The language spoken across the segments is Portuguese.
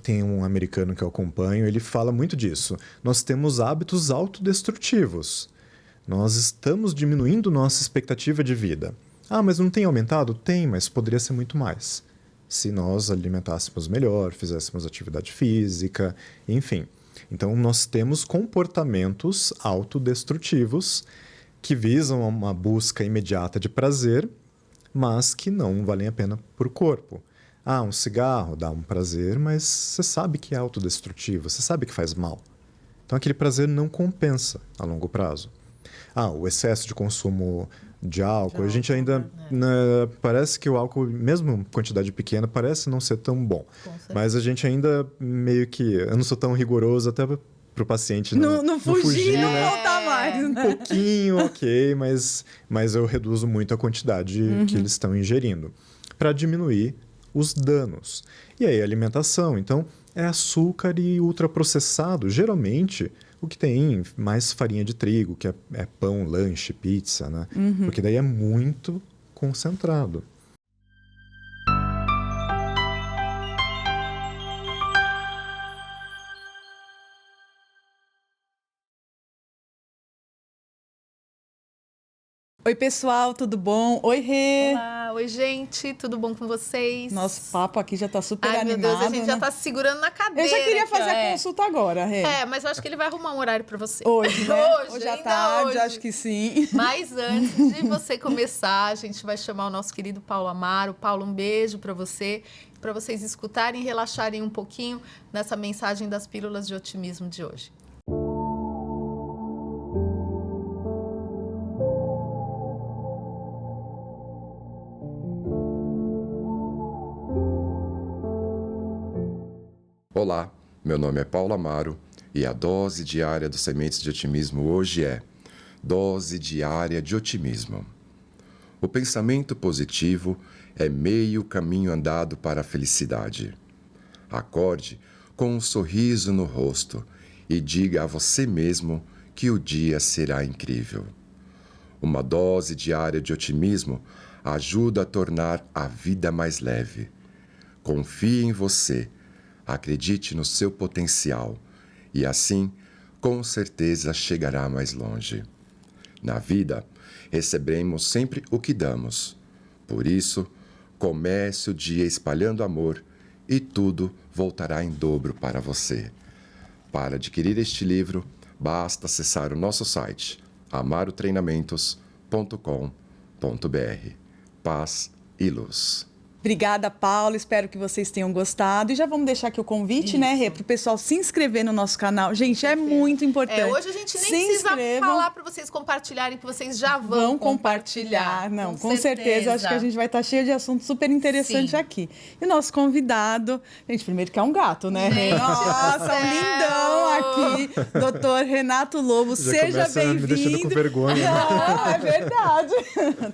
tem um americano que eu acompanho, ele fala muito disso. Nós temos hábitos autodestrutivos. Nós estamos diminuindo nossa expectativa de vida. Ah, mas não tem aumentado? Tem, mas poderia ser muito mais. Se nós alimentássemos melhor, fizéssemos atividade física, enfim. Então, nós temos comportamentos autodestrutivos que visam uma busca imediata de prazer, mas que não valem a pena para o corpo. Ah, um cigarro dá um prazer, mas você sabe que é autodestrutivo, você sabe que faz mal. Então, aquele prazer não compensa a longo prazo. Ah, o excesso de consumo de álcool, a gente ainda... parece que o álcool, mesmo quantidade pequena, parece não ser tão bom. Mas a gente ainda meio que... Eu não sou tão rigoroso até para o paciente não fugir, não né? voltar mais. Né? Um pouquinho, ok, mas eu reduzo muito a quantidade que eles estão ingerindo para diminuir os danos. E aí, a alimentação. Então, é açúcar e ultraprocessado. Geralmente, o que tem mais farinha de trigo, que é pão, lanche, pizza, né? Porque daí é muito concentrado. Oi, pessoal, tudo bom? Oi, Rê. Olá, oi, gente, tudo bom com vocês? Nosso papo aqui já tá super Ai, animado, meu Deus, a gente né? já tá se segurando na cadeira. Eu já queria aqui, fazer a consulta agora, Rê. Mas eu acho que ele vai arrumar um horário pra você. Hoje, né? Hoje à ainda tarde, hoje. acho que sim. Mas antes de você começar, a gente vai chamar o nosso querido Paulo Amaro. Paulo, um beijo pra você, pra vocês escutarem e relaxarem um pouquinho nessa mensagem das pílulas de otimismo de hoje. Olá, meu nome é Paulo Amaro e a dose diária do Sementes de Otimismo hoje é Dose Diária de Otimismo. O pensamento positivo é meio caminho andado para a felicidade. Acorde com um sorriso no rosto e diga a você mesmo que o dia será incrível. Uma dose diária de otimismo ajuda a tornar a vida mais leve. Confie em você. Acredite no seu potencial e assim, com certeza, chegará mais longe. Na vida, recebemos sempre o que damos. Por isso, comece o dia espalhando amor e tudo voltará em dobro para você. Para adquirir este livro, basta acessar o nosso site amarotreinamentos.com.br. Paz e luz. Obrigada, Paulo. Espero que vocês tenham gostado. E já vamos deixar aqui o convite, né, Rê, para o pessoal se inscrever no nosso canal. Gente, é muito importante. Hoje a gente nem precisa falar para vocês compartilharem, que vocês já vão compartilhar. Não, com certeza. Acho que a gente vai estar cheio de assuntos super interessantes aqui. E o nosso convidado, gente, primeiro que é um gato, né, Rê? Nossa, um lindão aqui. Doutor Renato Lobo, Já seja bem-vindo. Me deixando com vergonha. Não, é verdade.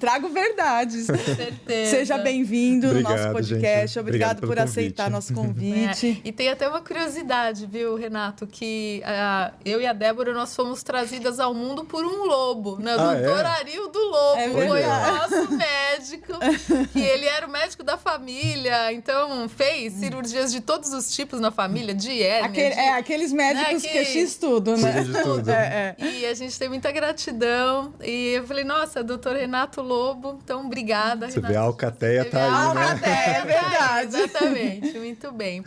Trago verdades. Com certeza. Seja bem-vindo. Obrigado, nosso podcast. gente. Obrigado por aceitar nosso convite. E tem até uma curiosidade, viu, Renato, que eu e a Débora, nós fomos trazidas ao mundo por um lobo, né? O doutor Arildo Lobo foi o nosso médico, que ele era o médico da família, então fez cirurgias de todos os tipos na família, de hérnia. Aqueles médicos que X tudo, né? De tudo. E a gente tem muita gratidão. E eu falei, nossa, doutor Renato Lobo, então obrigada, Você Renato. vê, a alcateia tá aí, né? É verdade. Exatamente, muito bem.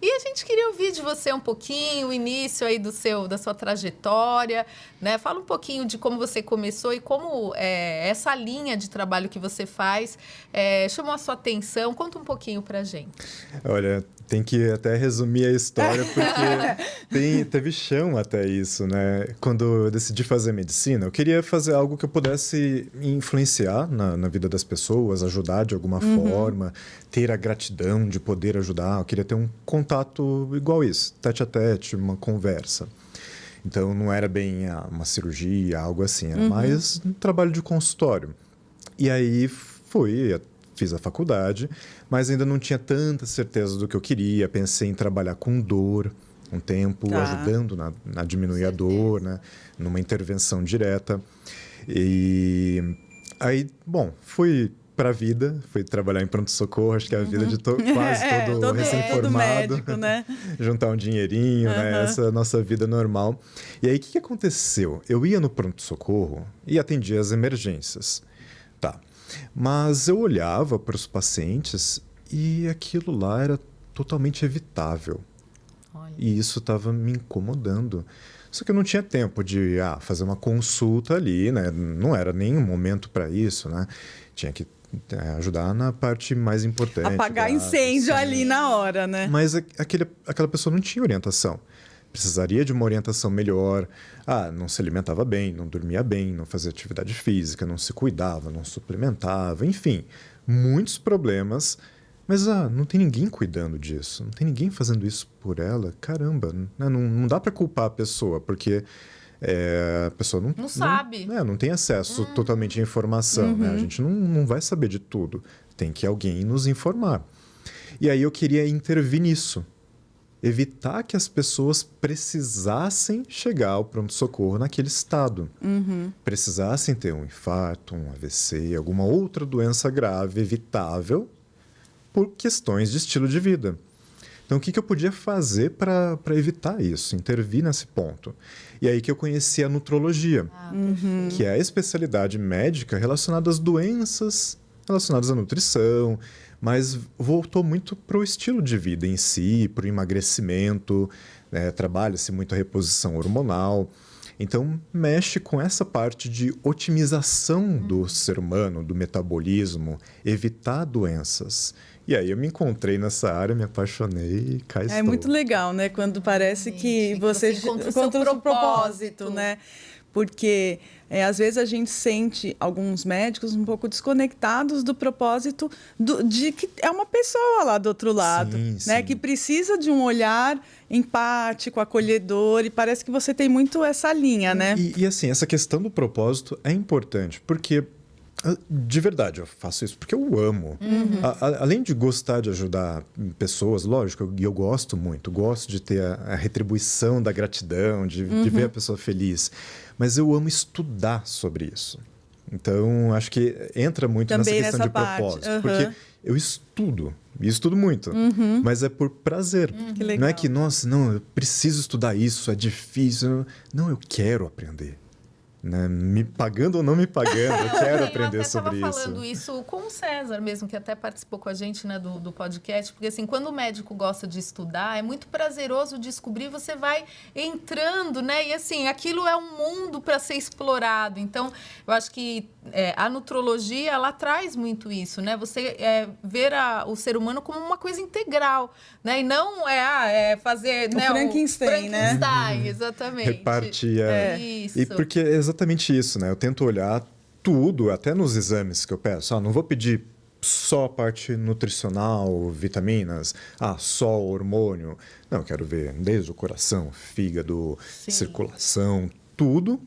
E a gente queria ouvir de você um pouquinho, o início aí da sua trajetória, né? Fala um pouquinho de como você começou e como essa linha de trabalho que você faz chamou a sua atenção. Conta um pouquinho pra gente. Olha, tem que até resumir a história, porque teve chão até isso, né? Quando eu decidi fazer medicina, eu queria fazer algo que eu pudesse influenciar na vida das pessoas, ajudar de alguma forma, ter a gratidão de poder ajudar. Eu queria ter um contato igual isso, tete a tete, uma conversa. Então, não era bem uma cirurgia, algo assim, era mais um trabalho de consultório. E aí fiz a faculdade, mas ainda não tinha tanta certeza do que eu queria. Pensei em trabalhar com dor um tempo, ajudando na diminuir a dor, né? Numa intervenção direta. E aí, bom, fui para a vida, fui trabalhar em pronto-socorro, acho que é a vida de quase todo recém-formado. Médico, né? Juntar um dinheirinho, né? Essa é a nossa vida normal. E aí, o que aconteceu? Eu ia no pronto-socorro e atendia as emergências. Tá. Mas eu olhava para os pacientes e aquilo lá era totalmente evitável. Olha. E isso estava me incomodando. Só que eu não tinha tempo de fazer uma consulta ali, né? Não era nenhum momento para isso, né? Tinha que ajudar na parte mais importante. Apagar incêndio ali na hora, né? Mas aquela pessoa não tinha orientação. Precisaria de uma orientação melhor. Não se alimentava bem, não dormia bem, não fazia atividade física, não se cuidava, não suplementava, enfim, muitos problemas. Mas não tem ninguém cuidando disso, não tem ninguém fazendo isso por ela. Caramba, né? Não dá para culpar a pessoa, porque a pessoa não sabe. Não tem acesso totalmente à informação. Né? A gente não vai saber de tudo. Tem que alguém nos informar. E aí eu queria intervir nisso. Evitar que as pessoas precisassem chegar ao pronto-socorro naquele estado. Precisassem ter um infarto, um AVC, alguma outra doença grave, evitável, por questões de estilo de vida. Então, o que eu podia fazer para evitar isso, intervir nesse ponto? E aí que eu conheci a nutrologia, que é a especialidade médica relacionada às doenças relacionadas à nutrição, mas voltou muito para o estilo de vida em si, para o emagrecimento, né? Trabalha-se muito a reposição hormonal. Então, mexe com essa parte de otimização do ser humano, do metabolismo, evitar doenças. E aí eu me encontrei nessa área, me apaixonei e cá estou. É muito legal, né? Quando parece que você encontra o seu propósito, né? Porque às vezes a gente sente alguns médicos um pouco desconectados do propósito de que é uma pessoa lá do outro lado, sim, né? sim. Que precisa de um olhar empático, acolhedor, e parece que você tem muito essa linha, né? E assim, essa questão do propósito é importante, porque de verdade eu faço isso porque eu amo. Além de gostar de ajudar pessoas, lógico, eu gosto muito, gosto de ter a retribuição da gratidão, de ver a pessoa feliz, mas eu amo estudar sobre isso. Então, acho que entra muito Também nessa questão de propósito, porque eu estudo muito, mas é por prazer. Que legal. Não é que, nossa, não, eu preciso estudar isso, é difícil. Não, eu quero aprender. Né? Me pagando ou não me pagando, eu quero aprender sobre isso. Eu estava falando isso com o César mesmo, que até participou com a gente, né, do podcast, porque assim, quando o médico gosta de estudar, é muito prazeroso descobrir, você vai entrando, né, e assim, aquilo é um mundo para ser explorado. Então, eu acho que a nutrologia, ela traz muito isso, né, você ver o ser humano como uma coisa integral, né, e não fazer... O né, Frankenstein, né? Exatamente. Repartir. Isso. E porque é exatamente isso, né? Eu tento olhar tudo, até nos exames que eu peço. Não vou pedir só a parte nutricional, vitaminas, só hormônio. Não, eu quero ver desde o coração, fígado, circulação, tudo,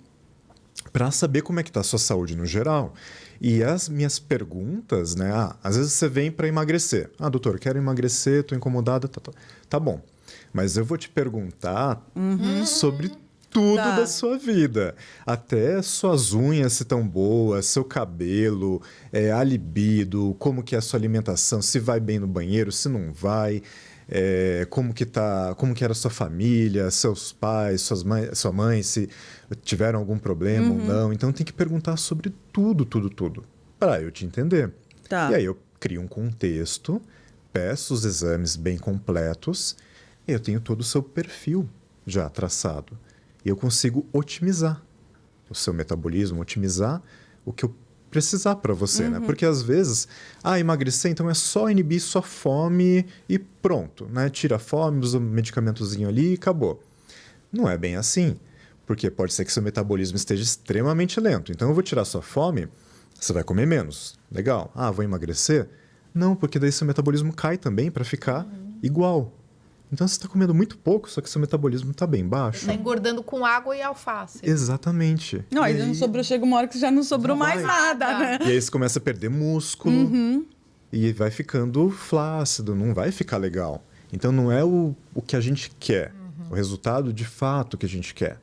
para saber como é que está a sua saúde no geral. E as minhas perguntas, né? Às vezes você vem para emagrecer. Doutor, quero emagrecer, estou incomodada. Tá bom. Mas eu vou te perguntar sobre tudo da sua vida. Até suas unhas se estão boas, seu cabelo, a libido, como que é a sua alimentação, se vai bem no banheiro, se não vai, como que era a sua família, seus pais, sua mãe, se tiveram algum problema ou não. Então tem que perguntar sobre tudo, para eu te entender. Tá. E aí eu crio um contexto, peço os exames bem completos e eu tenho todo o seu perfil já traçado. E eu consigo otimizar o seu metabolismo, otimizar o que eu precisar para você, né? Porque às vezes, emagrecer, então é só inibir sua fome e pronto, né? Tira a fome, usa um medicamentozinho ali e acabou. Não é bem assim, porque pode ser que seu metabolismo esteja extremamente lento. Então eu vou tirar sua fome, você vai comer menos. Legal. Vou emagrecer? Não, porque daí seu metabolismo cai também para ficar igual. Então, você está comendo muito pouco, só que seu metabolismo está bem baixo. Está engordando com água e alface. Exatamente. Não, aí não sobrou, chega uma hora que já não sobrou mais nada, né? E aí você começa a perder músculo e vai ficando flácido, não vai ficar legal. Então, não é o que a gente quer, o resultado de fato que a gente quer.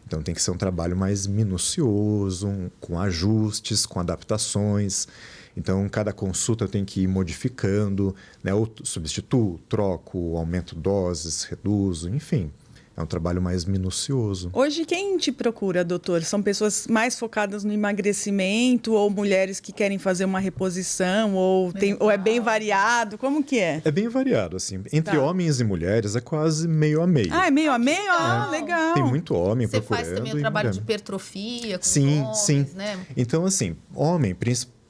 Então, tem que ser um trabalho mais minucioso, com ajustes, com adaptações. Então, cada consulta eu tenho que ir modificando, né? Ou substituo, troco, aumento doses, reduzo, enfim. É um trabalho mais minucioso. Hoje, quem te procura, doutor? São pessoas mais focadas no emagrecimento ou mulheres que querem fazer uma reposição ou é bem variado? Como que é? É bem variado, assim. Entre homens e mulheres é quase meio a meio. Ah, é meio a meio? Ah, legal. Tem muito homem procurando. Você faz também o trabalho de hipertrofia com sim, homens, sim. né? Então, assim, homem, principalmente,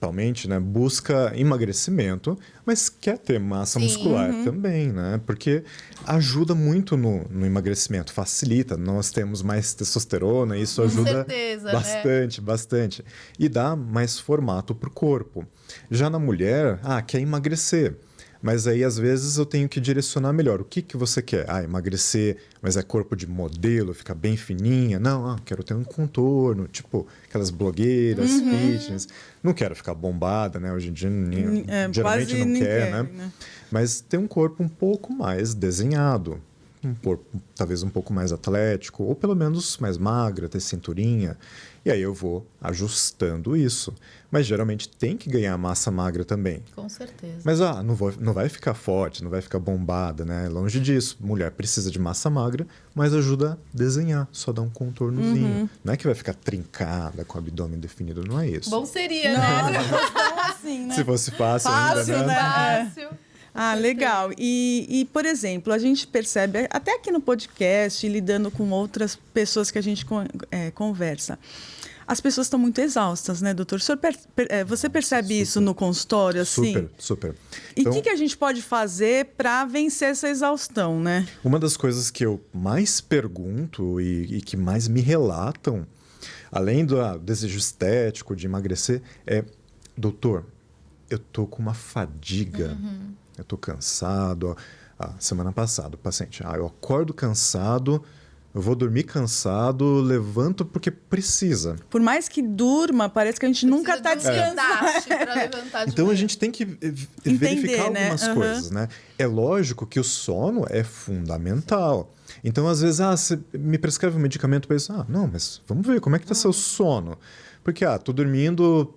né, busca emagrecimento, mas quer ter massa muscular também, né? Porque ajuda muito no emagrecimento, facilita. Nós temos mais testosterona, isso ajuda bastante, bastante. E dá mais formato para o corpo. Já na mulher, quer emagrecer. Mas aí, às vezes, eu tenho que direcionar melhor. O que você quer? Emagrecer, mas é corpo de modelo, ficar bem fininha. Não, quero ter um contorno, tipo aquelas blogueiras, fitness. Não quero ficar bombada, né? Hoje em dia, geralmente não quer, né? Mas ter um corpo um pouco mais desenhado. Um corpo talvez um pouco mais atlético, ou pelo menos mais magra, ter cinturinha. E aí eu vou ajustando isso. Mas geralmente tem que ganhar massa magra também. Com certeza. Mas não vai ficar forte, não vai ficar bombada, né? Longe disso. Mulher precisa de massa magra, mas ajuda a desenhar, só dá um contornozinho. Não é que vai ficar trincada com o abdômen definido, não é isso. Bom seria, né? Assim, né? Se fosse fácil ainda, né? Fácil. Legal. E, por exemplo, a gente percebe, até aqui no podcast, lidando com outras pessoas que a gente conversa, as pessoas estão muito exaustas, né, doutor? Você percebe isso no consultório, assim? Super. E o que a gente pode fazer para vencer essa exaustão, né? Uma das coisas que eu mais pergunto e que mais me relatam, além do desejo estético de emagrecer, é: doutor, eu tô com uma fadiga, eu tô cansado. Semana passada, o paciente, eu acordo cansado, eu vou dormir cansado, levanto porque precisa. Por mais que durma, parece que a gente nunca está descansado. Então a gente tem que verificar algumas coisas, né? É lógico que o sono é fundamental. Então, às vezes, você me prescreve um medicamento para isso. Não, mas vamos ver como é que está seu sono. Porque, tô dormindo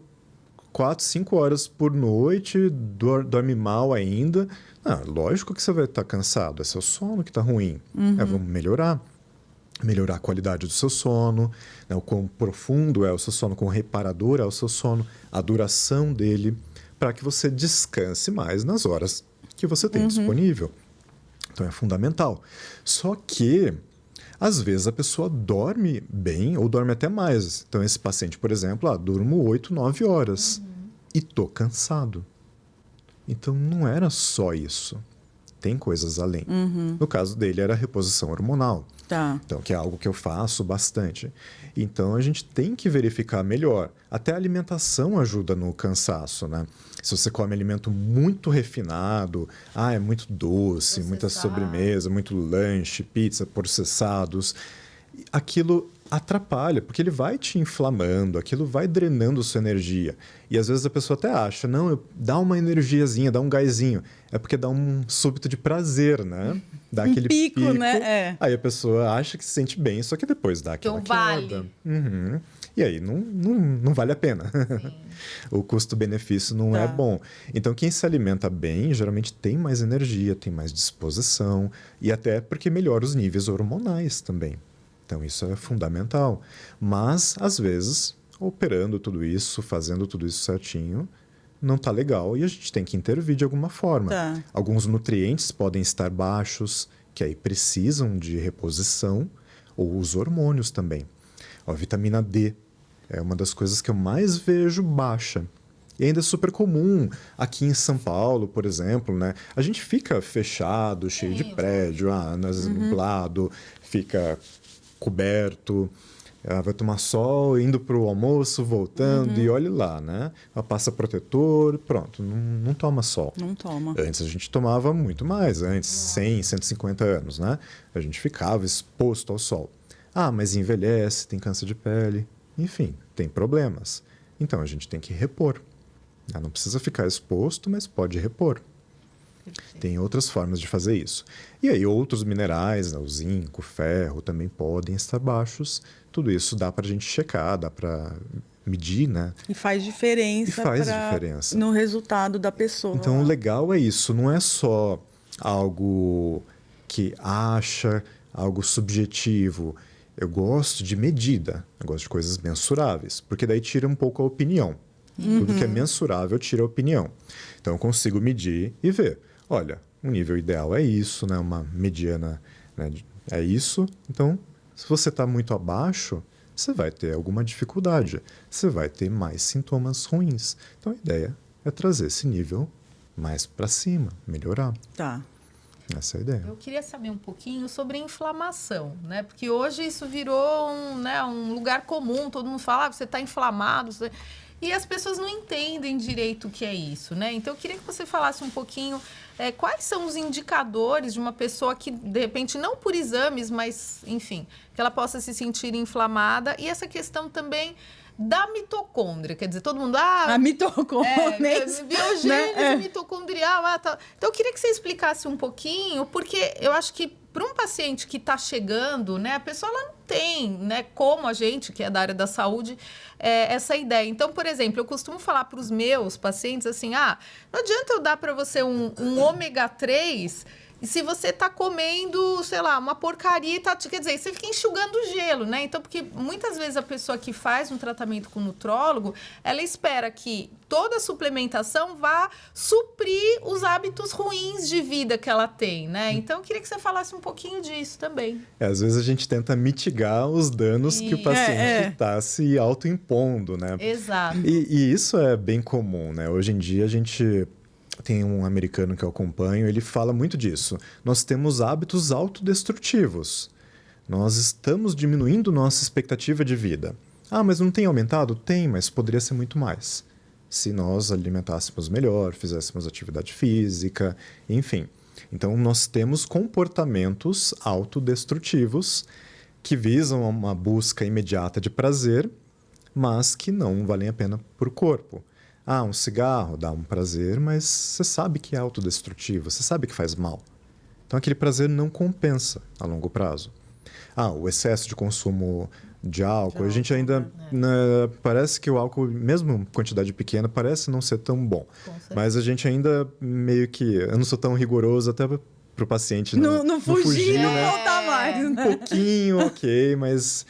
4, 5 horas por noite, dorme mal ainda. Lógico que você vai estar cansado, é seu sono que está ruim. Vamos melhorar a qualidade do seu sono, né? O quão profundo é o seu sono, quão reparador é o seu sono, a duração dele, para que você descanse mais nas horas que você tem disponível. Então, é fundamental. Só que, às vezes, a pessoa dorme bem ou dorme até mais. Então, esse paciente, por exemplo, durmo 8, 9 horas e tô cansado. Então, não era só isso. Tem coisas além. No caso dele, era a reposição hormonal. Tá. Então, que é algo que eu faço bastante. Então, a gente tem que verificar melhor. Até a alimentação ajuda no cansaço, né? Se você come alimento muito refinado, é muito doce, muita sobremesa, muito lanche, pizza, processados, aquilo atrapalha, porque ele vai te inflamando, aquilo vai drenando sua energia. E às vezes a pessoa até acha, dá uma energiazinha, dá um gásinho. É porque dá um súbito de prazer, né? Dá aquele pico, né? Aí a pessoa acha que se sente bem, só que depois dá aquela queda. E aí não vale a pena. O custo-benefício não é bom. Então, quem se alimenta bem, geralmente tem mais energia, tem mais disposição, e até porque melhora os níveis hormonais também. Então, isso é fundamental. Mas, às vezes, operando tudo isso, fazendo tudo isso certinho, não está legal e a gente tem que intervir de alguma forma. Alguns nutrientes podem estar baixos, que aí precisam de reposição, ou os hormônios também. A vitamina D é uma das coisas que eu mais vejo baixa. E ainda é super comum aqui em São Paulo, por exemplo, né? A gente fica fechado, cheio de prédio, nublado, fica coberto, vai tomar sol, indo para o almoço, voltando, e olhe lá, né? Passa protetor, pronto, não toma sol. Não toma. Antes a gente tomava muito mais, antes, 100, 150 anos, né? A gente ficava exposto ao sol. Mas envelhece, tem câncer de pele, enfim, tem problemas. Então a gente tem que repor. Não precisa ficar exposto, mas pode repor. Tem outras formas de fazer isso. E aí outros minerais, o zinco, o ferro, também podem estar baixos. Tudo isso dá para a gente checar, dá para medir, né? E faz diferença, no resultado da pessoa. Então, o legal é isso, não é só algo que acha, algo subjetivo. Eu gosto de medida, eu gosto de coisas mensuráveis, porque daí tira um pouco a opinião. Tudo que é mensurável tira a opinião. Então, eu consigo medir e ver. Olha, um nível ideal é isso, né? Uma mediana, né? É isso. Então, se você está muito abaixo, você vai ter alguma dificuldade. Você vai ter mais sintomas ruins. Então, a ideia é trazer esse nível mais para cima, melhorar. Tá. Essa é a ideia. Eu queria saber um pouquinho sobre inflamação, né? Porque hoje isso virou um lugar comum, todo mundo fala, você está inflamado, e as pessoas não entendem direito o que é isso, né? Então, eu queria que você falasse um pouquinho quais são os indicadores de uma pessoa que, de repente, não por exames, mas, enfim, que ela possa se sentir inflamada. E essa questão também da mitocôndria, quer dizer, todo mundo... a mitocôndria. Biogênese, né? Mitocondrial. Tá. Então, eu queria que você explicasse um pouquinho, porque eu acho que para um paciente que está chegando, né, a pessoa ela não tem, né, como a gente, que é da área da saúde, essa ideia. Então, por exemplo, eu costumo falar para os meus pacientes assim, não adianta eu dar para você um ômega 3... E se você está comendo, sei lá, uma porcaria, quer dizer, você fica enxugando gelo, né? Então, porque muitas vezes a pessoa que faz um tratamento com nutrólogo, ela espera que toda a suplementação vá suprir os hábitos ruins de vida que ela tem, né? Então, eu queria que você falasse um pouquinho disso também. Às vezes a gente tenta mitigar os danos que o paciente está se autoimpondo, né? Exato. E isso é bem comum, né? Hoje em dia a gente... Tem um americano que eu acompanho, ele fala muito disso. Nós temos hábitos autodestrutivos. Nós estamos diminuindo nossa expectativa de vida. Mas não tem aumentado? Tem, mas poderia ser muito mais. Se nós alimentássemos melhor, fizéssemos atividade física, enfim. Então, nós temos comportamentos autodestrutivos que visam uma busca imediata de prazer, mas que não valem a pena para o corpo. Um cigarro dá um prazer, mas você sabe que é autodestrutivo, você sabe que faz mal. Então, aquele prazer não compensa a longo prazo. O excesso de consumo de álcool, a gente ainda... parece que o álcool, mesmo quantidade pequena, parece não ser tão bom. Mas a gente ainda meio que... Eu não sou tão rigoroso até para o paciente não fugir, não né? voltar mais. Um pouquinho, ok, mas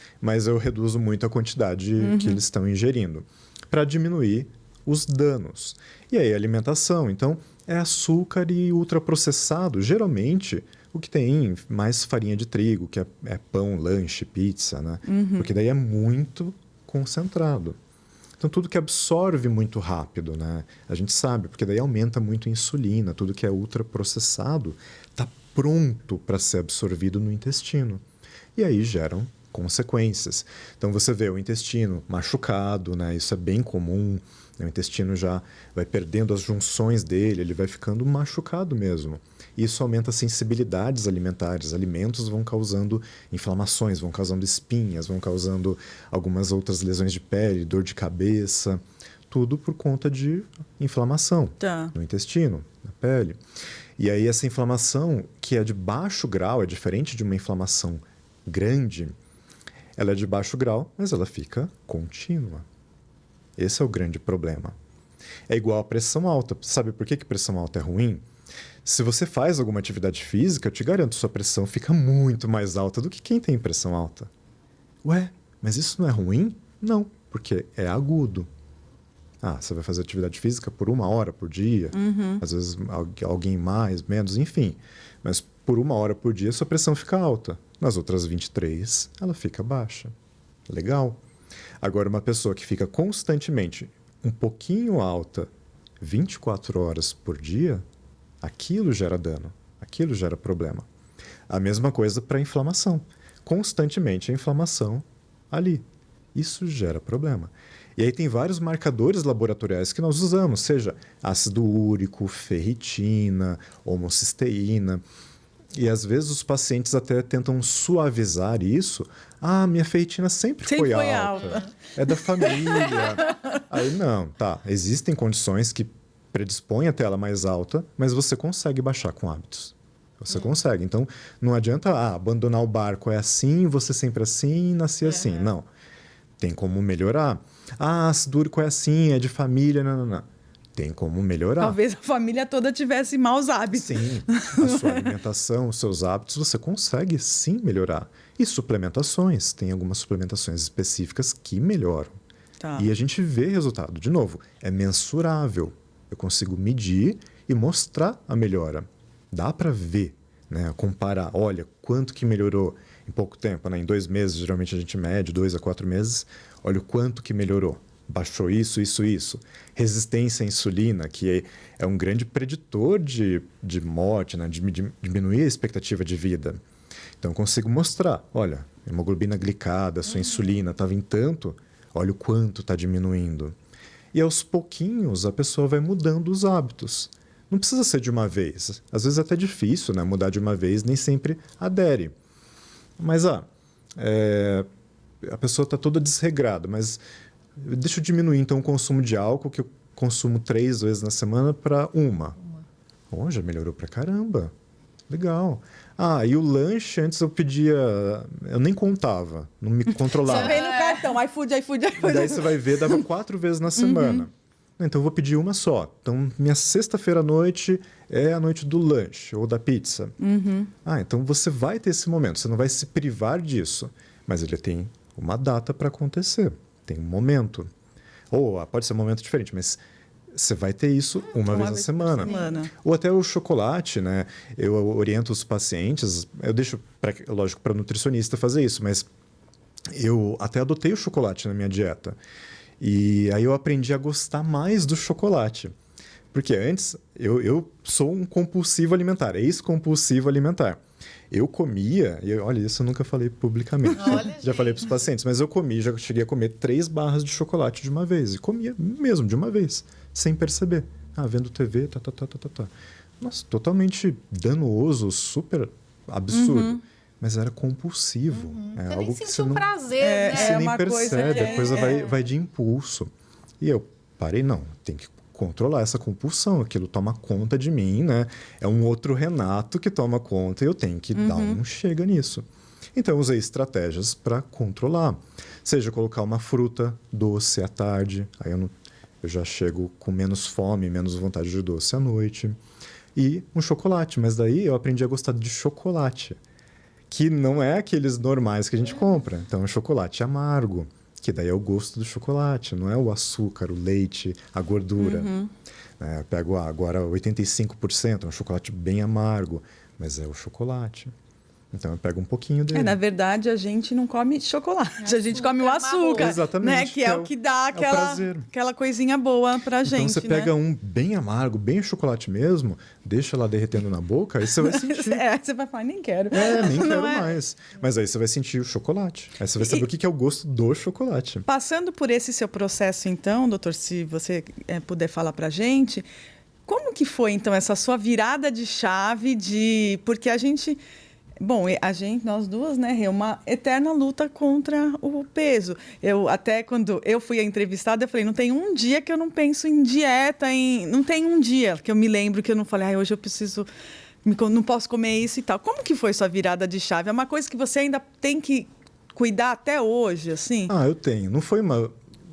eu reduzo muito a quantidade que eles estão ingerindo para diminuir os danos. E aí, a alimentação. Então, é açúcar e ultraprocessado. Geralmente, o que tem mais farinha de trigo, que é pão, lanche, pizza, né? Porque daí é muito concentrado. Então, tudo que absorve muito rápido, né? A gente sabe, porque daí aumenta muito a insulina. Tudo que é ultraprocessado está pronto para ser absorvido no intestino. E aí geram consequências. Então, você vê o intestino machucado, né? Isso é bem comum. O intestino já vai perdendo as junções dele, ele vai ficando machucado mesmo. Isso aumenta as sensibilidades alimentares. Alimentos vão causando inflamações, vão causando espinhas, vão causando algumas outras lesões de pele, dor de cabeça. Tudo por conta de inflamação no intestino, na pele. E aí essa inflamação, que é de baixo grau, é diferente de uma inflamação grande, ela é de baixo grau, mas ela fica contínua. Esse é o grande problema. É igual a pressão alta. Sabe por que pressão alta é ruim? Se você faz alguma atividade física, eu te garanto, sua pressão fica muito mais alta do que quem tem pressão alta. Mas isso não é ruim? Não, porque é agudo. Você vai fazer atividade física por 1 hora por dia, às vezes alguém mais, menos, enfim. Mas por 1 hora por dia, sua pressão fica alta. Nas outras 23, ela fica baixa. Legal. Agora, uma pessoa que fica constantemente um pouquinho alta 24 horas por dia, aquilo gera dano, aquilo gera problema. A mesma coisa para a inflamação. Constantemente a inflamação ali. Isso gera problema. E aí tem vários marcadores laboratoriais que nós usamos, seja ácido úrico, ferritina, homocisteína. E às vezes os pacientes até tentam suavizar isso. Minha ferritina sempre foi alta. É da família. Aí não, existem condições que predispõem até ela mais alta, mas você consegue baixar com hábitos. Você consegue. Então, não adianta abandonar o barco, é assim, você sempre assim, nasci assim. Não. Tem como melhorar. Ah, ácido úrico é assim, é de família, não. Tem como melhorar. Talvez a família toda tivesse maus hábitos. Sim, a sua alimentação, os seus hábitos, você consegue sim melhorar. E suplementações, tem algumas suplementações específicas que melhoram. Tá. E a gente vê resultado. De novo, é mensurável. Eu consigo medir e mostrar a melhora. Dá para ver, né? Comparar. Olha, quanto que melhorou em pouco tempo, né? Em 2 meses, geralmente a gente mede, 2 a 4 meses. Olha o quanto que melhorou. Baixou isso. Resistência à insulina, que é um grande preditor de morte, né? De diminuir a expectativa de vida. Então, eu consigo mostrar. Olha, hemoglobina glicada, sua insulina estava em tanto, olha o quanto está diminuindo. E aos pouquinhos, a pessoa vai mudando os hábitos. Não precisa ser de uma vez. Às vezes é até difícil, né? Mudar de uma vez, nem sempre adere. Mas, a pessoa está toda desregrada, mas deixa eu diminuir, então, o consumo de álcool, que eu consumo 3 vezes na semana, para 1. Oh, já melhorou pra caramba. Legal. Ah, e o lanche, antes eu pedia... Eu nem contava, não me controlava. Só vem no cartão, iFood. Daí você vai ver, dava 4 vezes na semana. Então eu vou pedir uma só. Então, minha sexta-feira à noite é a noite do lanche ou da pizza. Ah, então você vai ter esse momento, você não vai se privar disso. Mas ele tem uma data para acontecer, tem um momento. Ou pode ser um momento diferente, mas você vai ter isso uma vez na semana. Ou até o chocolate, né? Eu oriento os pacientes, eu deixo, lógico, para nutricionista fazer isso, mas eu até adotei o chocolate na minha dieta. E aí eu aprendi a gostar mais do chocolate. Porque antes, eu sou um compulsivo alimentar, ex-compulsivo alimentar. Eu comia, olha, isso eu nunca falei publicamente, já falei para os pacientes, mas eu já cheguei a comer 3 barras de chocolate de uma vez. E comia mesmo, de uma vez, sem perceber. Vendo TV, Nossa, totalmente danoso, super absurdo. Mas era compulsivo. É algo que você não... prazer, né? Você nem percebe, a coisa vai de impulso. E eu parei, não, tem que controlar essa compulsão, aquilo toma conta de mim, né? É um outro Renato que toma conta e eu tenho que dar um chega nisso. Então, eu usei estratégias para controlar. Seja colocar uma fruta doce à tarde, aí eu já chego com menos fome, menos vontade de doce à noite. E um chocolate, mas daí eu aprendi a gostar de chocolate, que não é aqueles normais que a gente compra. Então, é um chocolate amargo, que daí é o gosto do chocolate, não é o açúcar, o leite, a gordura. Eu pego agora 85%, é um chocolate bem amargo, mas é o chocolate. Então eu pego um pouquinho dele. Na verdade, a gente não come chocolate, a gente come o açúcar. Exatamente. Né? Que é o que dá aquela coisinha boa pra gente. Então você pega um bem amargo, bem chocolate mesmo, deixa lá derretendo na boca, aí você vai sentir. Você vai falar, nem quero. Nem quero mais. Mas aí você vai sentir o chocolate. Aí você vai saber o que é o gosto do chocolate. Passando por esse seu processo, então, doutor, se você puder falar pra gente, como que foi, então, essa sua virada de chave porque a gente... Bom, nós duas, né, é uma eterna luta contra o peso. Até quando eu fui entrevistada, eu falei, não tem um dia que eu não penso em dieta, não tem um dia que eu me lembro que eu não falei, hoje eu preciso, não posso comer isso e tal. Como que foi sua virada de chave? É uma coisa que você ainda tem que cuidar até hoje, assim? Eu tenho. Não foi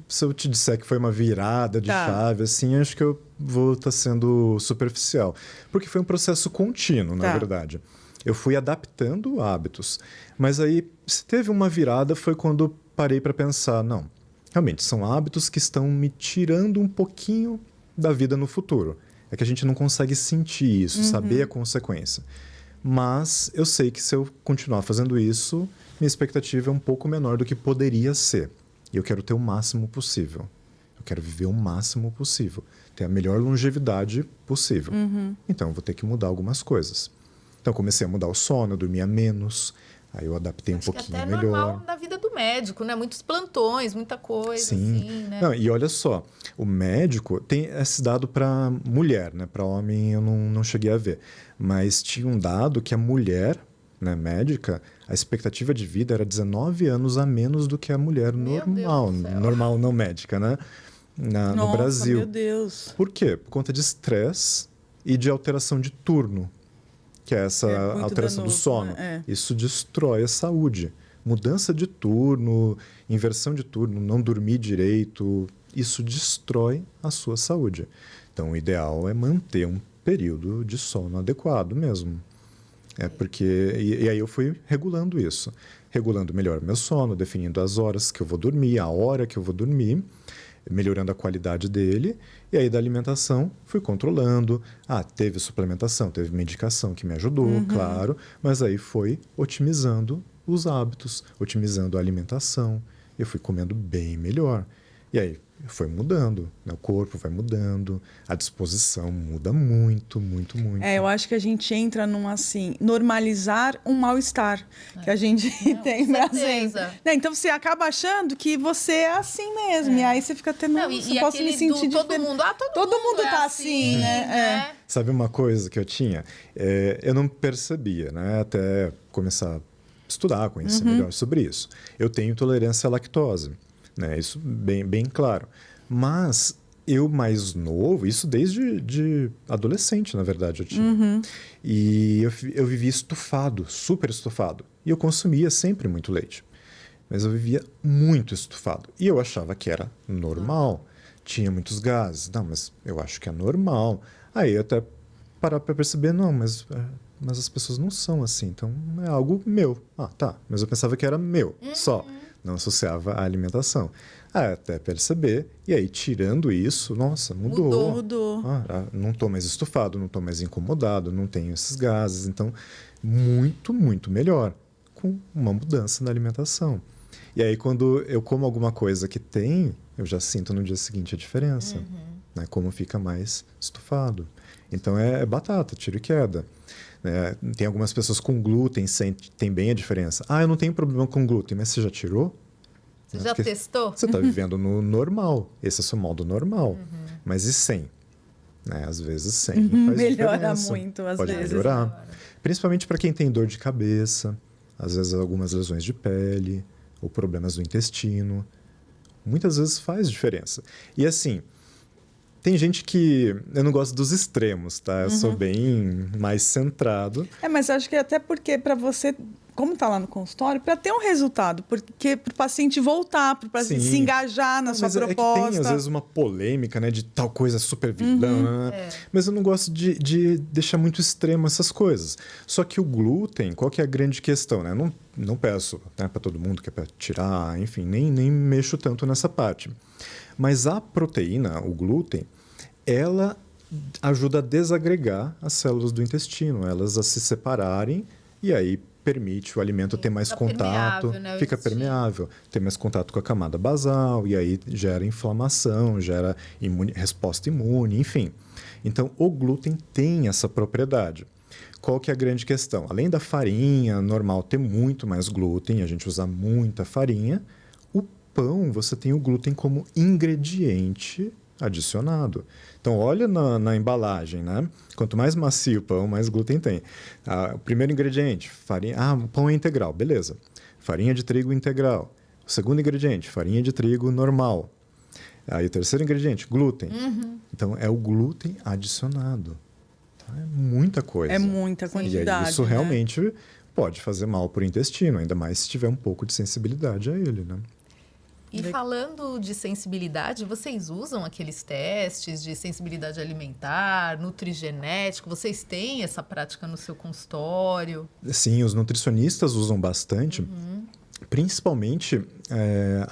se eu te disser que foi uma virada de chave, assim, acho que eu vou estar sendo superficial. Porque foi um processo contínuo, na verdade. Eu fui adaptando hábitos. Mas aí, se teve uma virada, foi quando eu parei para pensar, não, realmente, são hábitos que estão me tirando um pouquinho da vida no futuro. É que a gente não consegue sentir isso, saber a consequência. Mas eu sei que se eu continuar fazendo isso, minha expectativa é um pouco menor do que poderia ser. E eu quero ter o máximo possível. Eu quero viver o máximo possível. Ter a melhor longevidade possível. Então, eu vou ter que mudar algumas coisas. Então, comecei a mudar o sono, eu dormia menos. Aí eu adaptei um pouquinho melhor. É normal da vida do médico, né? Muitos plantões, muita coisa. Sim. Assim, né? Não, e olha só, o médico tem esse dado para mulher, né? Para homem eu não cheguei a ver. Mas tinha um dado que a mulher, né, médica, a expectativa de vida era 19 anos a menos do que a mulher normal. Normal, não médica, né? No Brasil. Meu Deus. Por quê? Por conta de estresse e de alteração de turno. Que é essa alteração do sono. Né? Isso destrói a saúde. Mudança de turno, inversão de turno, não dormir direito, isso destrói a sua saúde. Então, o ideal é manter um período de sono adequado mesmo. E aí eu fui regulando isso. Regulando melhor meu sono, definindo as horas que eu vou dormir, a hora que eu vou dormir, melhorando a qualidade dele. E aí da alimentação fui controlando. Teve suplementação, teve medicação que me ajudou, claro. Mas aí foi otimizando os hábitos, otimizando a alimentação. Eu fui comendo bem melhor. E aí foi mudando, né? O corpo vai mudando, a disposição muda muito, muito, muito. Eu acho que a gente entra num, assim, normalizar um mal-estar que a gente tem pra sempre. Então, você acaba achando que você é assim mesmo, e aí você fica tendo... E posso me sentir todo mundo tá assim, né? Sabe uma coisa que eu tinha? Eu não percebia, né? Até começar a estudar, conhecer melhor sobre isso. Eu tenho intolerância à lactose. Né? Isso bem claro. Mas eu mais novo, isso desde de adolescente, na verdade, eu tinha. E eu vivia estufado, super estufado. E eu consumia sempre muito leite. Mas eu vivia muito estufado. E eu achava que era normal. Tinha muitos gases. Não, mas eu acho que é normal. Aí eu até parar para perceber, não, mas as pessoas não são assim. Então é algo meu. Tá. Mas eu pensava que era meu, só. Não associava à alimentação. Até perceber, e aí tirando isso, nossa, mudou. Não estou mais estufado, não estou mais incomodado, não tenho esses gases. Então, muito, muito melhor com uma mudança na alimentação. E aí, quando eu como alguma coisa que tem, eu já sinto no dia seguinte a diferença. Né? Como fica mais estufado. Então, é batata, tiro e queda. Tem algumas pessoas com glúten, tem bem a diferença. Eu não tenho problema com glúten, mas você já tirou? Você já testou? Você está vivendo no normal. Esse é o seu modo normal. Mas e sem? Às vezes sem faz melhora diferença. Muito, às Pode vezes. melhorar. Principalmente para quem tem dor de cabeça, às vezes algumas lesões de pele, ou problemas do intestino. Muitas vezes faz diferença. E assim... Tem gente que... Eu não gosto dos extremos, tá? Eu sou bem mais centrado. Mas acho que até porque para você, como tá lá no consultório, para ter um resultado, porque para o paciente voltar, para o paciente se engajar na sua proposta. É que tem, às vezes, uma polêmica, né? De tal coisa super vilã, né? Mas eu não gosto de deixar muito extremo essas coisas. Só que o glúten, qual que é a grande questão, né? Eu não peço, né, para todo mundo que é para tirar, enfim, nem mexo tanto nessa parte. Mas a proteína, o glúten, ela ajuda a desagregar as células do intestino, elas a se separarem e aí permite o alimento ter mais contato, fica permeável, ter mais contato com a camada basal e aí gera inflamação, gera resposta imune, enfim. Então, o glúten tem essa propriedade. Qual que é a grande questão? Além da farinha normal ter muito mais glúten, a gente usa muita farinha, pão, você tem o glúten como ingrediente adicionado. Então, olha na embalagem, né? Quanto mais macio o pão, mais glúten tem. O primeiro ingrediente, farinha... o pão é integral, beleza. Farinha de trigo integral. O segundo ingrediente, farinha de trigo normal. Aí o terceiro ingrediente, glúten. Então, é o glúten adicionado. Então, é muita coisa. É muita quantidade. E aí, isso realmente pode fazer mal para o intestino, ainda mais se tiver um pouco de sensibilidade a ele, né? E falando de sensibilidade, vocês usam aqueles testes de sensibilidade alimentar, nutrigenético? Vocês têm essa prática no seu consultório? Sim, os nutricionistas usam bastante, principalmente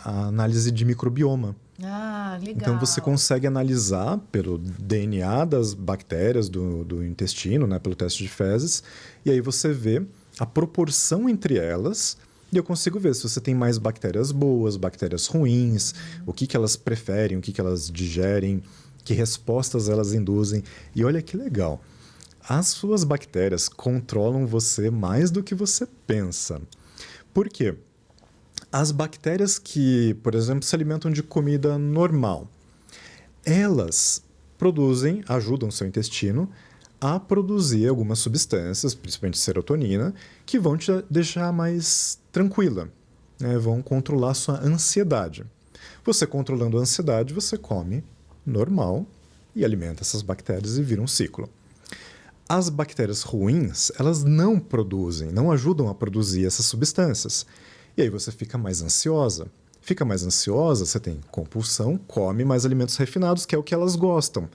a análise de microbioma. Legal. Então, você consegue analisar pelo DNA das bactérias do intestino, né, pelo teste de fezes, e aí você vê a proporção entre elas. E eu consigo ver se você tem mais bactérias boas, bactérias ruins, o que elas preferem, o que elas digerem, que respostas elas induzem. E olha que legal, as suas bactérias controlam você mais do que você pensa. Por quê? As bactérias que, por exemplo, se alimentam de comida normal, elas ajudam o seu intestino a produzir algumas substâncias, principalmente serotonina, que vão te deixar mais tranquila, né? Vão controlar a sua ansiedade. Você controlando a ansiedade, você come normal e alimenta essas bactérias e vira um ciclo. As bactérias ruins, elas não ajudam a produzir essas substâncias. E aí você fica mais ansiosa. Fica mais ansiosa, você tem compulsão, come mais alimentos refinados, que é o que elas gostam.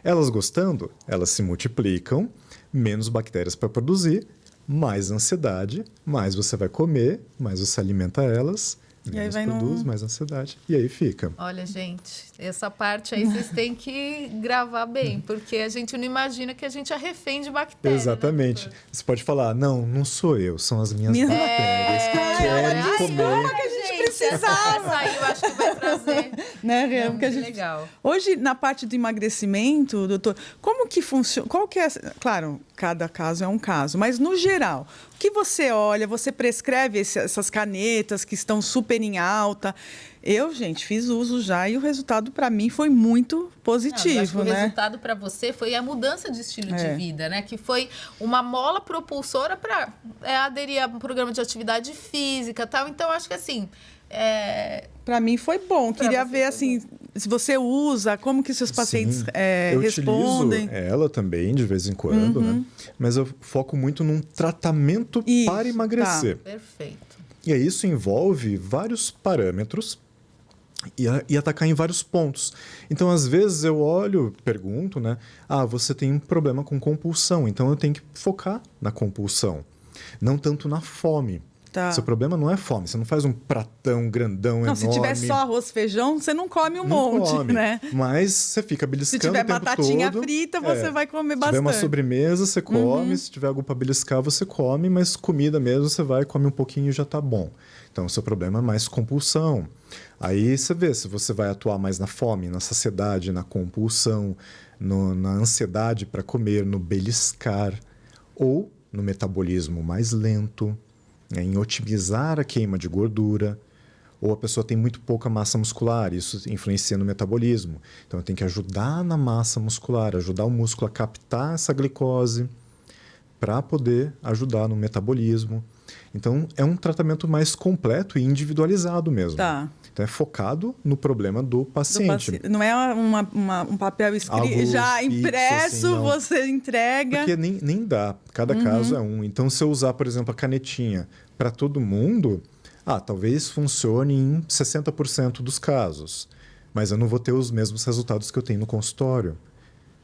Elas gostando, elas se multiplicam, menos bactérias para produzir, mais ansiedade, mais você vai comer, mais você alimenta elas, menos produz, mais ansiedade. E aí fica. Olha, gente, essa parte aí vocês têm que gravar bem, porque a gente não imagina que a gente é refém de bactérias. Exatamente. Né, você pode falar, não sou eu, são as minhas bactérias que querem comer. Que a gente precisava. Essa aí eu acho que vai trazer. Né, porque a gente... legal. Hoje, na parte do emagrecimento, doutor, como que funciona? Qual que é? Claro, cada caso é um caso, mas no geral, o que você olha, você prescreve essas canetas que estão super em alta? Eu, gente, fiz uso já e o resultado para mim foi muito positivo, acho que né? O resultado para você foi a mudança de estilo de vida, né? Que foi uma mola propulsora para aderir a um programa de atividade física, tal. Então, acho que assim, para mim foi bom. Queria ver assim, se você usa, como que seus pacientes eu respondem. Utilizo ela também de vez em quando, né? Mas eu foco muito num tratamento para emagrecer. Tá. Perfeito. E aí isso envolve vários parâmetros e atacar em vários pontos. Então, às vezes, eu olho, pergunto, né? Você tem um problema com compulsão, então eu tenho que focar na compulsão, não tanto na fome. Tá. Seu problema não é fome, você não faz um pratão grandão, enorme. Se tiver só arroz e feijão, você não come não monte, come, né? Mas você fica beliscando o tempo todo. Se tiver batatinha frita, você vai comer bastante. Se tiver uma sobremesa, você come. Se tiver algo para beliscar, você come. Mas comida mesmo, você vai, come um pouquinho e já tá bom. Então, o seu problema é mais compulsão. Aí você vê se você vai atuar mais na fome, na saciedade, na compulsão, na ansiedade para comer, no beliscar, ou no metabolismo mais lento, em otimizar a queima de gordura, ou a pessoa tem muito pouca massa muscular, isso influencia no metabolismo. Então, eu tenho que ajudar na massa muscular, ajudar o músculo a captar essa glicose para poder ajudar no metabolismo. Então, é um tratamento mais completo e individualizado mesmo. Tá. Então, é focado no problema do paciente. Não é um papel escrito, já fixo, impresso, assim, você entrega. Porque nem dá. Cada caso é um. Então, se eu usar, por exemplo, a canetinha para todo mundo, talvez funcione em 60% dos casos. Mas eu não vou ter os mesmos resultados que eu tenho no consultório.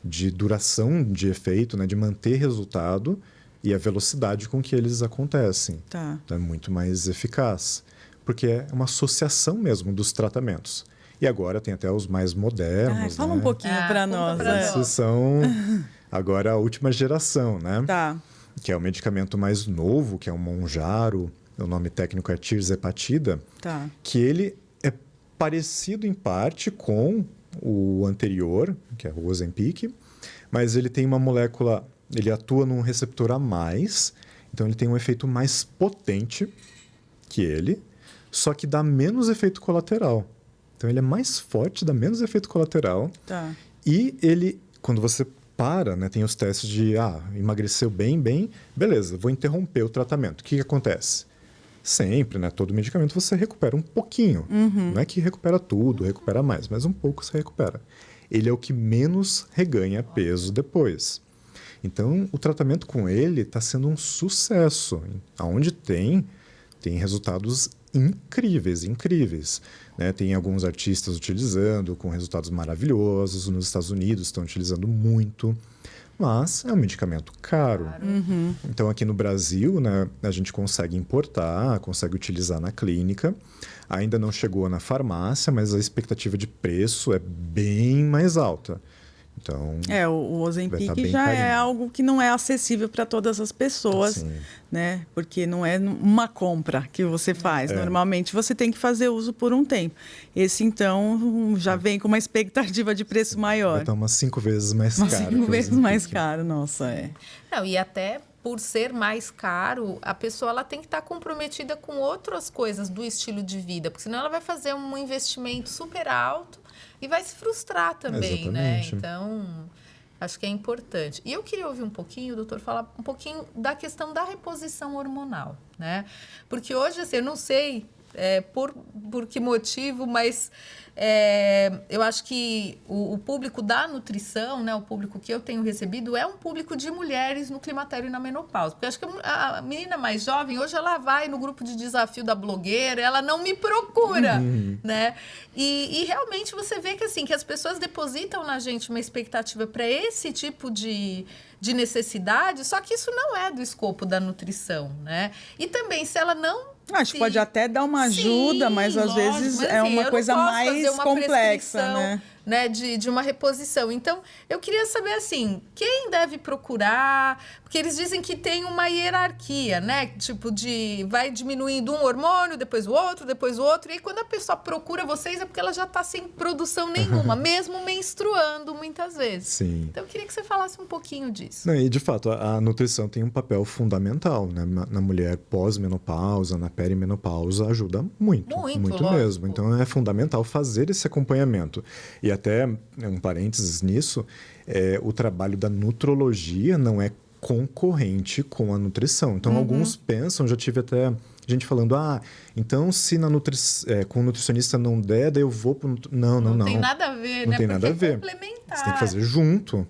De duração de efeito, né, de manter resultado e a velocidade com que eles acontecem. Tá. Então, é muito mais eficaz. Porque é uma associação mesmo dos tratamentos. E agora tem até os mais modernos. Fala um pouquinho para nós. Esses são agora a última geração, né? Tá. Que é o medicamento mais novo, que é o Mounjaro, o nome técnico é tirzepatida, que ele é parecido em parte com o anterior, que é o Ozempic, mas ele tem uma molécula, ele atua num receptor a mais, então ele tem um efeito mais potente que ele, só que dá menos efeito colateral. Então ele é mais forte, dá menos efeito colateral. Tá. E ele, quando você para, né, tem os testes de emagreceu bem, beleza, vou interromper o tratamento. O que acontece? Sempre, né, todo medicamento você recupera um pouquinho. Não é que recupera tudo, recupera mais, mas um pouco você recupera. Ele é o que menos reganha peso depois. Então, o tratamento com ele está sendo um sucesso. Aonde tem resultados incríveis. Né? Tem alguns artistas utilizando com resultados maravilhosos. Nos Estados Unidos estão utilizando muito. Mas é um medicamento caro. Então, aqui no Brasil, né, a gente consegue importar, consegue utilizar na clínica. Ainda não chegou na farmácia, mas a expectativa de preço é bem mais alta. Então, o Ozempic já é algo que não é acessível para todas as pessoas, né? Porque não é uma compra que você faz. Normalmente você tem que fazer uso por um tempo. Esse, então, já vem com uma expectativa de preço maior. Vai estar umas 5 vezes mais caro. 5 vezes mais caro, nossa, Não, e até por ser mais caro, a pessoa ela tem que estar comprometida com outras coisas do estilo de vida, porque senão ela vai fazer um investimento super alto e vai se frustrar também, né? Então, acho que é importante. E eu queria ouvir um pouquinho, doutor, falar um pouquinho da questão da reposição hormonal, né? Porque hoje, assim, eu não sei por que motivo, mas eu acho que o público da nutrição, né, o público que eu tenho recebido, é um público de mulheres no climatério e na menopausa. Porque eu acho que a menina mais jovem, hoje ela vai no grupo de desafio da blogueira, ela não me procura, né? E realmente você vê que, assim, que as pessoas depositam na gente uma expectativa para esse tipo de necessidade, só que isso não é do escopo da nutrição, né? E também, se ela não... A gente pode até dar uma ajuda, mas às vezes é uma coisa mais complexa, né? De uma reposição. Então, eu queria saber, assim, quem deve procurar? Porque eles dizem que tem uma hierarquia, né? Tipo, vai diminuindo um hormônio, depois o outro. E aí, quando a pessoa procura vocês, é porque ela já está sem produção nenhuma, mesmo menstruando muitas vezes. Sim. Então, eu queria que você falasse um pouquinho disso. Não, e, de fato, a nutrição tem um papel fundamental, né? Na mulher pós-menopausa, na perimenopausa, ajuda muito mesmo. Então, é fundamental fazer esse acompanhamento. E até, um parênteses nisso, o trabalho da nutrologia não é concorrente com a nutrição. Então, alguns pensam, já tive até gente falando, então se com o nutricionista não der, daí eu vou pro... Não. Não tem nada a ver, não né? Tem nada a ver. Complementar. Você tem que fazer junto,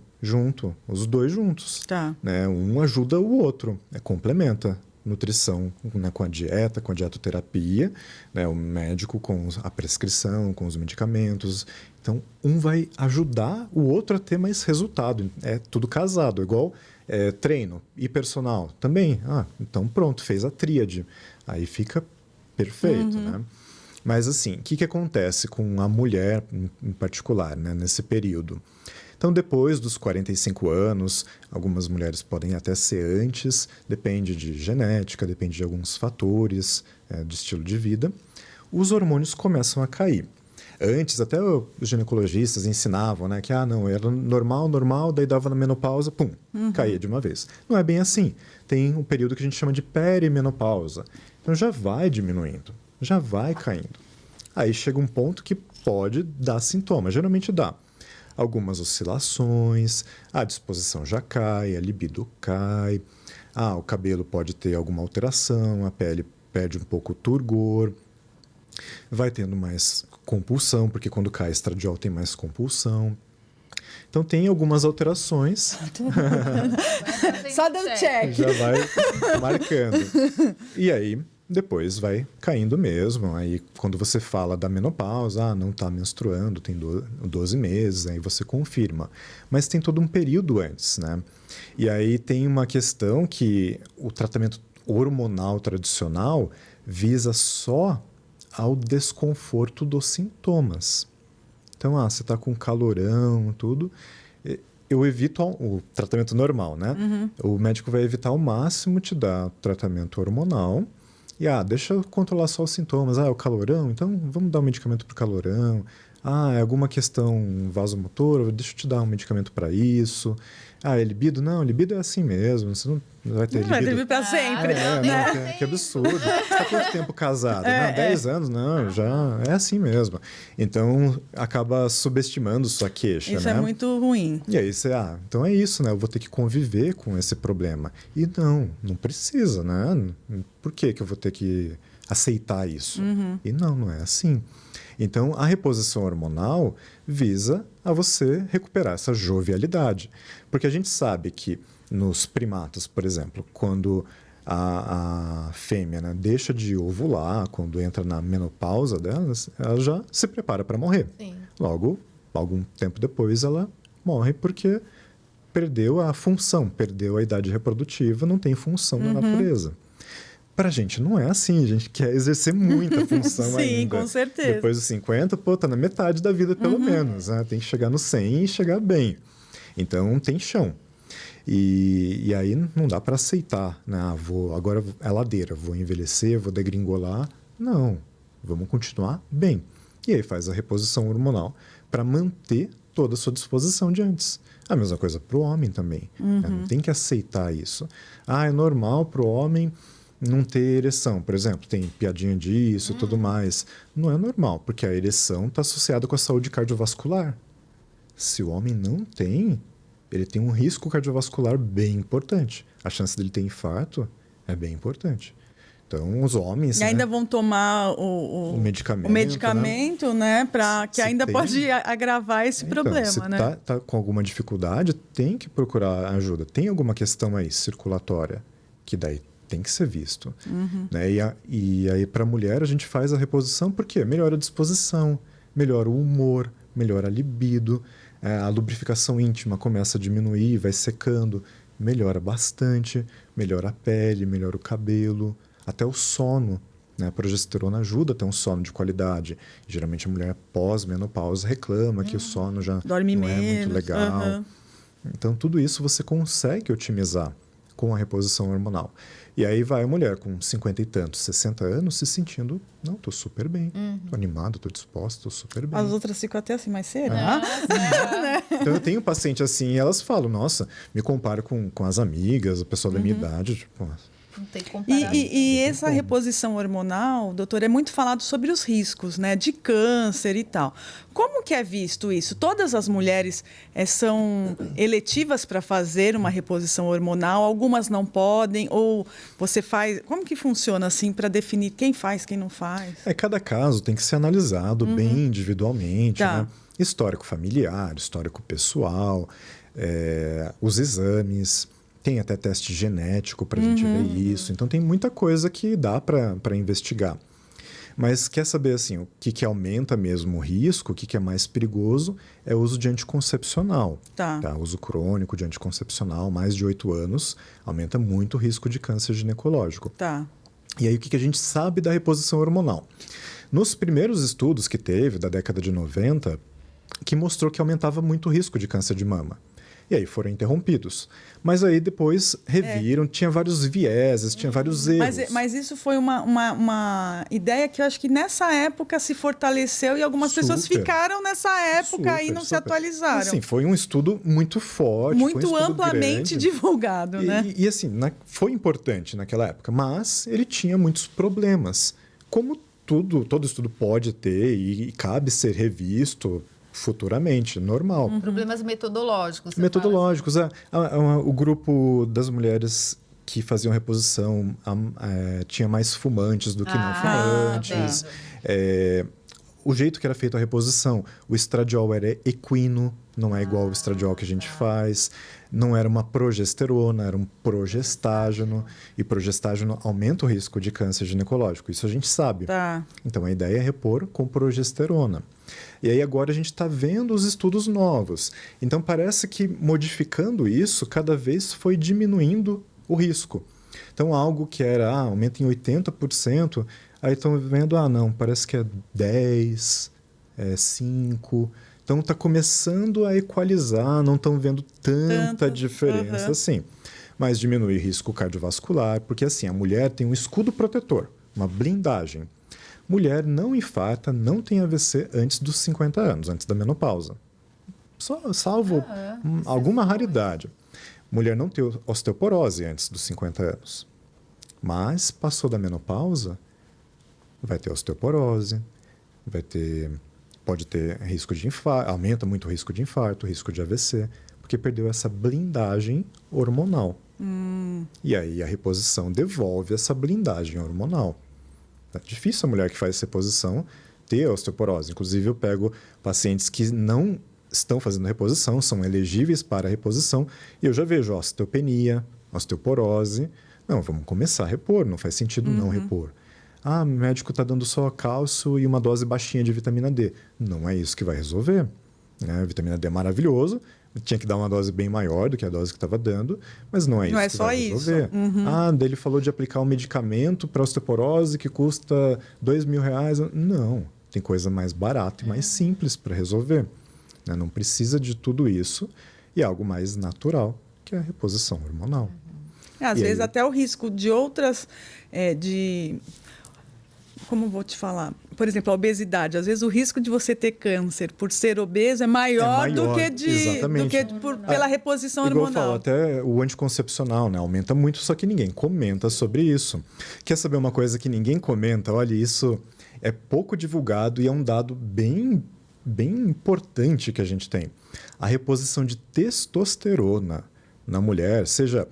os dois juntos. Tá. Né? Um ajuda o outro, complementa. Nutrição, né, com a dietoterapia, né, o médico com a prescrição, com os medicamentos. Então, um vai ajudar o outro a ter mais resultado. É tudo casado, igual treino e personal também. Então pronto, fez a tríade. Aí fica perfeito, né? Mas assim, o que acontece com a mulher em particular, né, nesse período? Então, depois dos 45 anos, algumas mulheres podem até ser antes, depende de genética, depende de alguns fatores, de estilo de vida, os hormônios começam a cair. Antes, até os ginecologistas ensinavam, né, que não, era normal, daí dava na menopausa, pum, caía de uma vez. Não é bem assim. Tem um período que a gente chama de perimenopausa. Então, já vai diminuindo, já vai caindo. Aí chega um ponto que pode dar sintomas, geralmente dá. Algumas oscilações, a disposição já cai, a libido cai, o cabelo pode ter alguma alteração, a pele perde um pouco o turgor, vai tendo mais compulsão, porque quando cai estradiol tem mais compulsão. Então tem algumas alterações. Só deu check. Já vai marcando. E aí... depois vai caindo mesmo. Aí, quando você fala da menopausa, não está menstruando, tem 12 meses, aí você confirma. Mas tem todo um período antes, né? E aí tem uma questão que o tratamento hormonal tradicional visa só ao desconforto dos sintomas. Então, você está com calorão, tudo... Eu evito o tratamento normal, né? O médico vai evitar ao máximo te dar tratamento hormonal. E, deixa eu controlar só os sintomas. É o calorão? Então, vamos dar um medicamento para o calorão. É alguma questão vasomotora? Deixa eu te dar um medicamento para isso. É libido? Não, libido é assim mesmo. Você não vai ter libido. Vai ter libido para sempre. Que absurdo. Você está quanto tempo casado? 10 anos? Não, já é assim mesmo. Então, acaba subestimando sua queixa, Isso né? é muito ruim. E aí você, então é isso, né? Eu vou ter que conviver com esse problema. E não precisa, né? Por que eu vou ter que aceitar isso? E não é assim. Então, a reposição hormonal visa a você recuperar essa jovialidade. Porque a gente sabe que nos primatas, por exemplo, quando a fêmea, né, deixa de ovular, quando entra na menopausa dela, ela já se prepara para morrer. Sim. Logo, algum tempo depois, ela morre porque perdeu a função, perdeu a idade reprodutiva, não tem função na natureza. Para a gente não é assim, a gente quer exercer muita função ainda. Sim, com certeza. Depois dos 50, tá na metade da vida pelo menos, né? Tem que chegar no 100 e chegar bem. Então, tem chão. E aí não dá para aceitar, né? Agora é ladeira, vou envelhecer, vou degringolar. Não, vamos continuar bem. E aí faz a reposição hormonal para manter toda a sua disposição de antes. A mesma coisa para o homem também. Né? Não tem que aceitar isso. É normal para o homem não ter ereção, por exemplo, tem piadinha disso e tudo mais. Não é normal, porque a ereção está associada com a saúde cardiovascular. Se o homem não tem, ele tem um risco cardiovascular bem importante. A chance dele ter infarto é bem importante. Então, os homens... E ainda vão tomar o medicamento, né? Que ainda pode agravar esse problema, se né? tá com alguma dificuldade, tem que procurar ajuda. Tem alguma questão aí circulatória, que daí tem que ser visto. Né? E aí, para a mulher, a gente faz a reposição porque melhora a disposição, melhora o humor, melhora a libido, a lubrificação íntima começa a diminuir, vai secando, melhora bastante, melhora a pele, melhora o cabelo, até o sono. Né? A progesterona ajuda a ter um sono de qualidade. Geralmente a mulher pós-menopausa reclama que o sono já dorme não menos. É muito legal. Então, tudo isso você consegue otimizar com a reposição hormonal. E aí vai a mulher com 50 e tantos, 60 anos, se sentindo, não, tô super bem, tô animado, tô disposto, tô super bem. As outras ficam até assim, mas será? Então eu tenho paciente assim e elas falam, nossa, me comparo com as amigas, o pessoal da minha idade, tipo... Não tem comparação. E essa reposição hormonal, doutor, é muito falado sobre os riscos, né, de câncer e tal. Como que é visto isso? Todas as mulheres são eletivas para fazer uma reposição hormonal? Algumas não podem? Ou você faz... Como que funciona assim para definir quem faz, quem não faz? Cada caso tem que ser analisado bem individualmente, né? Histórico familiar, histórico pessoal, os exames... Tem até teste genético para a gente ver isso. Então, tem muita coisa que dá para investigar. Mas quer saber assim, o que aumenta mesmo o risco, o que é mais perigoso, é o uso de anticoncepcional. Tá? Uso crônico de anticoncepcional, mais de 8 anos, aumenta muito o risco de câncer ginecológico. E aí, o que a gente sabe da reposição hormonal? Nos primeiros estudos que teve, da década de 90, que mostrou que aumentava muito o risco de câncer de mama. E aí foram interrompidos. Mas aí depois reviram, tinha vários vieses, tinha vários erros. Mas isso foi uma ideia que eu acho que nessa época se fortaleceu e algumas pessoas ficaram nessa época e não se atualizaram. Assim, foi um estudo muito forte. Muito amplamente divulgado, né? E assim, foi importante naquela época, mas ele tinha muitos problemas. Como todo estudo pode ter e cabe ser revisto futuramente, normal. Problemas metodológicos. Metodológicos. O grupo das mulheres que faziam reposição tinha mais fumantes do que não fumantes. O jeito que era feita a reposição, o estradiol era equino, não é igual ao estradiol que a gente faz. Não era uma progesterona, era um progestágeno. E progestágeno aumenta o risco de câncer ginecológico. Isso a gente sabe. Então, a ideia é repor com progesterona. E aí agora a gente está vendo os estudos novos. Então, parece que modificando isso, cada vez foi diminuindo o risco. Então, algo que era, aumenta em 80%, aí estão vendo, não, parece que é 10%, 5%. Então, está começando a equalizar, não estão vendo tanta diferença assim. Mas diminui risco cardiovascular, porque assim, a mulher tem um escudo protetor, uma blindagem. Mulher não infarta, não tem AVC antes dos 50 anos, antes da menopausa. Salvo alguma raridade. Mulher não tem osteoporose antes dos 50 anos. Mas passou da menopausa, vai ter osteoporose, pode ter risco de infarto, aumenta muito o risco de infarto, risco de AVC, porque perdeu essa blindagem hormonal. E aí a reposição devolve essa blindagem hormonal. É difícil a mulher que faz essa reposição ter osteoporose. Inclusive, eu pego pacientes que não estão fazendo reposição, são elegíveis para a reposição, e eu já vejo osteopenia, osteoporose. Não, vamos começar a repor, não faz sentido não repor. O médico está dando só cálcio e uma dose baixinha de vitamina D. Não é isso que vai resolver. Né? A vitamina D é maravilhoso, tinha que dar uma dose bem maior do que a dose que estava dando, mas não é isso que vai resolver. Daí ele falou de aplicar um medicamento para osteoporose que custa R$2.000. Não, tem coisa mais barata e mais simples para resolver. Né? Não precisa de tudo isso e é algo mais natural, que é a reposição hormonal. Às vezes até o risco de outras... Como vou te falar? Por exemplo, a obesidade. Às vezes o risco de você ter câncer por ser obeso é maior do que pela reposição hormonal. Eu falo, até o anticoncepcional, né? Aumenta muito, só que ninguém comenta sobre isso. Quer saber uma coisa que ninguém comenta? Olha, isso é pouco divulgado e é um dado bem importante que a gente tem. A reposição de testosterona na mulher, seja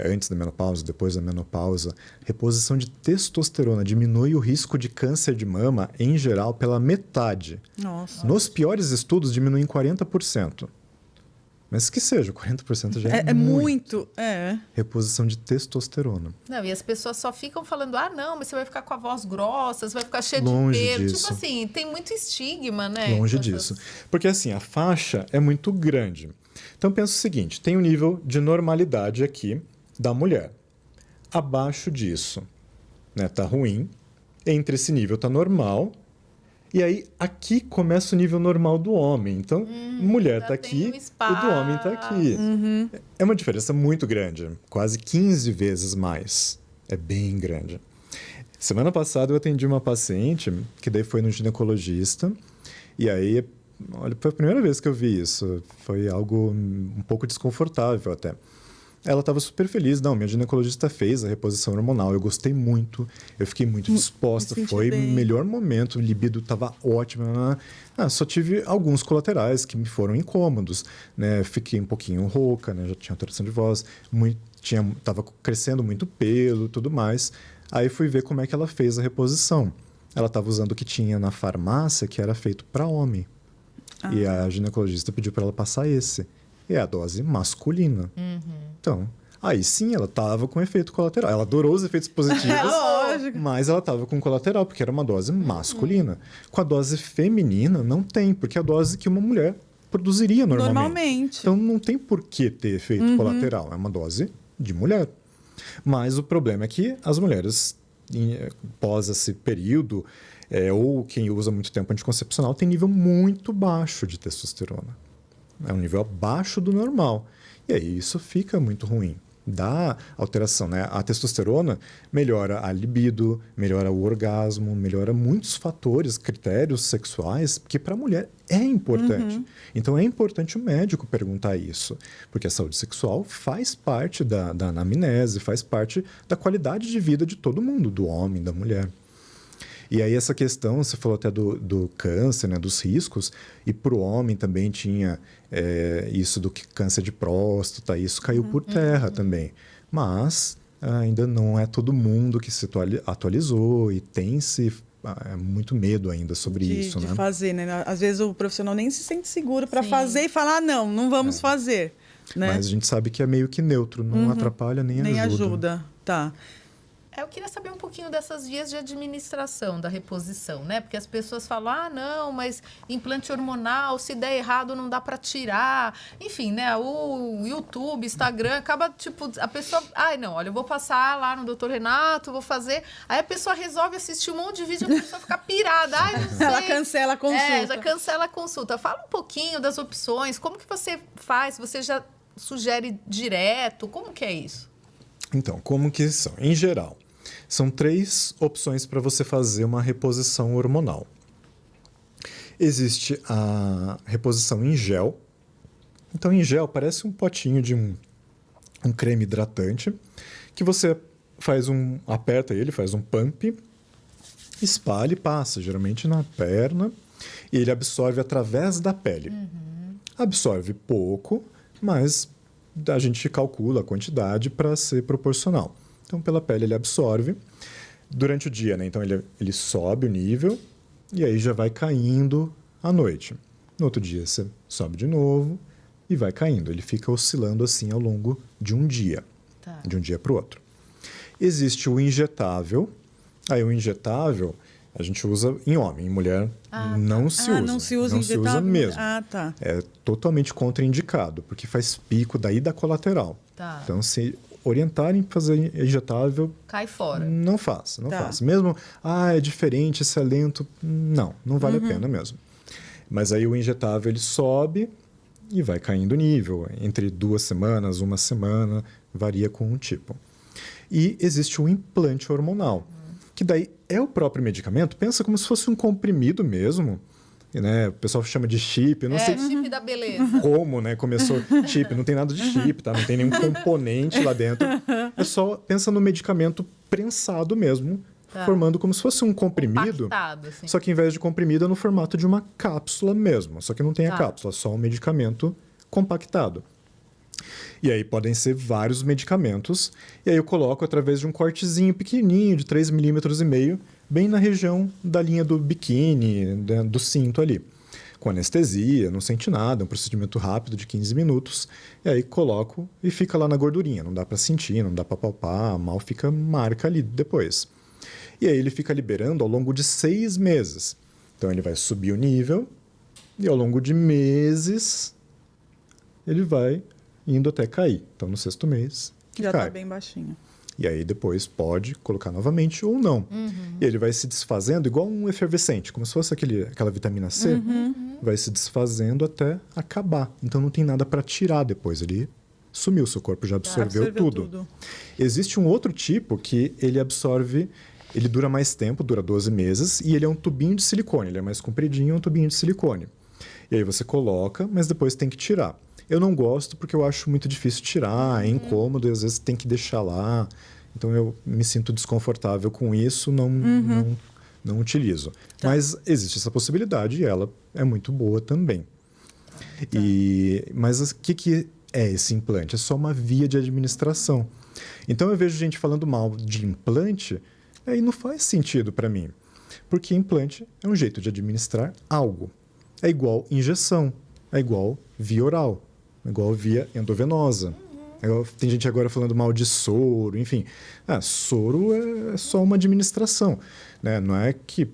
antes da menopausa, depois da menopausa, reposição de testosterona diminui o risco de câncer de mama, em geral, pela metade. Nossa. Nos piores estudos, diminui em 40%. Mas que seja, 40% já é muito. Reposição de testosterona. Não, e as pessoas só ficam falando, não, mas você vai ficar com a voz grossa, você vai ficar cheio Longe de pelo. disso. Tipo assim, tem muito estigma, né? Longe disso. Porque assim, a faixa é muito grande. Então pensa o seguinte, tem um nível de normalidade aqui da mulher. Abaixo disso, né, tá ruim. Entre esse nível tá normal. E aí, aqui começa o nível normal do homem. Então, mulher tá aqui, o do homem tá aqui. É uma diferença muito grande. Quase 15 vezes mais. É bem grande. Semana passada, eu atendi uma paciente, que daí foi no ginecologista. E aí, olha, foi a primeira vez que eu vi isso. Foi algo um pouco desconfortável até. Ela estava super feliz. Não, minha ginecologista fez a reposição hormonal. Eu gostei muito. Eu fiquei muito disposta. Foi o melhor momento. O libido estava ótimo. Só tive alguns colaterais que me foram incômodos. Né? Fiquei um pouquinho rouca, né? Já tinha alteração de voz. Estava crescendo muito pelo e tudo mais. Aí fui ver como é que ela fez a reposição. Ela estava usando o que tinha na farmácia, que era feito para homem. E a ginecologista pediu para ela passar esse. É a dose masculina. Então, aí sim ela estava com efeito colateral. Ela adorou os efeitos positivos, mas ela estava com colateral, porque era uma dose masculina. Com a dose feminina, não tem, porque é a dose que uma mulher produziria normalmente. Então, não tem por que ter efeito colateral. É uma dose de mulher. Mas o problema é que as mulheres, pós esse período, ou quem usa muito tempo anticoncepcional, tem nível muito baixo de testosterona. É um nível abaixo do normal. E aí isso fica muito ruim. Dá alteração, né? A testosterona melhora a libido, melhora o orgasmo, melhora muitos fatores, critérios sexuais, que para a mulher é importante. Então é importante o médico perguntar isso, porque a saúde sexual faz parte da anamnese, faz parte da qualidade de vida de todo mundo, do homem, da mulher. E aí essa questão, você falou até do câncer, né, dos riscos, e para o homem também tinha isso do câncer de próstata, isso caiu por terra também. Mas ainda não é todo mundo que se atualizou e tem-se muito medo ainda sobre isso, de né? fazer, né? Às vezes o profissional nem se sente seguro para fazer e falar, não vamos fazer. Né? Mas a gente sabe que é meio que neutro, não atrapalha nem ajuda. Nem ajuda, tá. Eu queria saber um pouquinho dessas vias de administração da reposição, né? Porque as pessoas falam, não, mas implante hormonal, se der errado, não dá para tirar. Enfim, né? O YouTube, Instagram, acaba, tipo, a pessoa... não, olha, eu vou passar lá no Dr. Renato, vou fazer... Aí a pessoa resolve assistir um monte de vídeo e a pessoa fica pirada. Não sei. Ela cancela a consulta. Já cancela a consulta. Fala um pouquinho das opções, como que você faz? Você já sugere direto? Como que é isso? Então, como que são? Em geral, são 3 opções para você fazer uma reposição hormonal. Existe a reposição em gel. Então, em gel parece um potinho de um creme hidratante que você aperta ele, faz um pump, espalha e passa, geralmente na perna, e ele absorve através da pele. Absorve pouco, mas a gente calcula a quantidade para ser proporcional. Então, pela pele ele absorve durante o dia, né? Então, ele sobe o nível e aí já vai caindo à noite. No outro dia, você sobe de novo e vai caindo. Ele fica oscilando assim ao longo de um dia, de um dia para o outro. Existe o injetável. Aí, o injetável a gente usa em homem, em mulher não se usa. Não se usa não injetável? Se usa mesmo. Tá. É totalmente contraindicado, porque faz pico daí da colateral. Tá. Então, se orientarem para fazer injetável... Cai fora. Não faça. Mesmo, é diferente, esse é lento. Não vale a pena mesmo. Mas aí o injetável, ele sobe e vai caindo o nível. Entre 2 semanas, 1 semana, varia com o tipo. E existe o implante hormonal, que daí é o próprio medicamento. Pensa como se fosse um comprimido mesmo. Né? O pessoal chama de chip. Eu não sei chip da beleza. Como, né? Começou chip. Não tem nada de chip, tá? Não tem nenhum componente lá dentro. É só, pensa no medicamento prensado mesmo, formando como se fosse um comprimido. Assim. Só que, em vez de comprimido, é no formato de uma cápsula mesmo. Só que não tem a cápsula, só um medicamento compactado. E aí podem ser vários medicamentos. E aí eu coloco através de um cortezinho pequenininho, de 3,5 milímetros, bem na região da linha do biquíni, do cinto ali. Com anestesia, não sente nada, é um procedimento rápido de 15 minutos. E aí coloco e fica lá na gordurinha. Não dá para sentir, não dá para palpar, mal fica marca ali depois. E aí ele fica liberando ao longo de 6 meses. Então ele vai subir o nível e ao longo de meses ele vai indo até cair. Então no 6º mês já cai. está bem baixinho. E aí depois pode colocar novamente ou não. E ele vai se desfazendo igual um efervescente, como se fosse aquela vitamina C. Vai se desfazendo até acabar. Então não tem nada para tirar depois. Ele sumiu, seu corpo já absorveu tudo. Existe um outro tipo que ele absorve, ele dura mais tempo, dura 12 meses, e ele é um tubinho de silicone. Ele é mais compridinho, é um tubinho de silicone. E aí você coloca, mas depois tem que tirar. Eu não gosto porque eu acho muito difícil tirar, é incômodo e às vezes tem que deixar lá. Então eu me sinto desconfortável com isso, não utilizo. Tá. Mas existe essa possibilidade e ela é muito boa também. Tá. Mas o que é esse implante? É só uma via de administração. Então eu vejo gente falando mal de implante e não faz sentido para mim. Porque implante é um jeito de administrar algo. É igual injeção, é igual via oral. Igual via endovenosa. Tem gente agora falando mal de soro, enfim. Soro é só uma administração, né? Não é que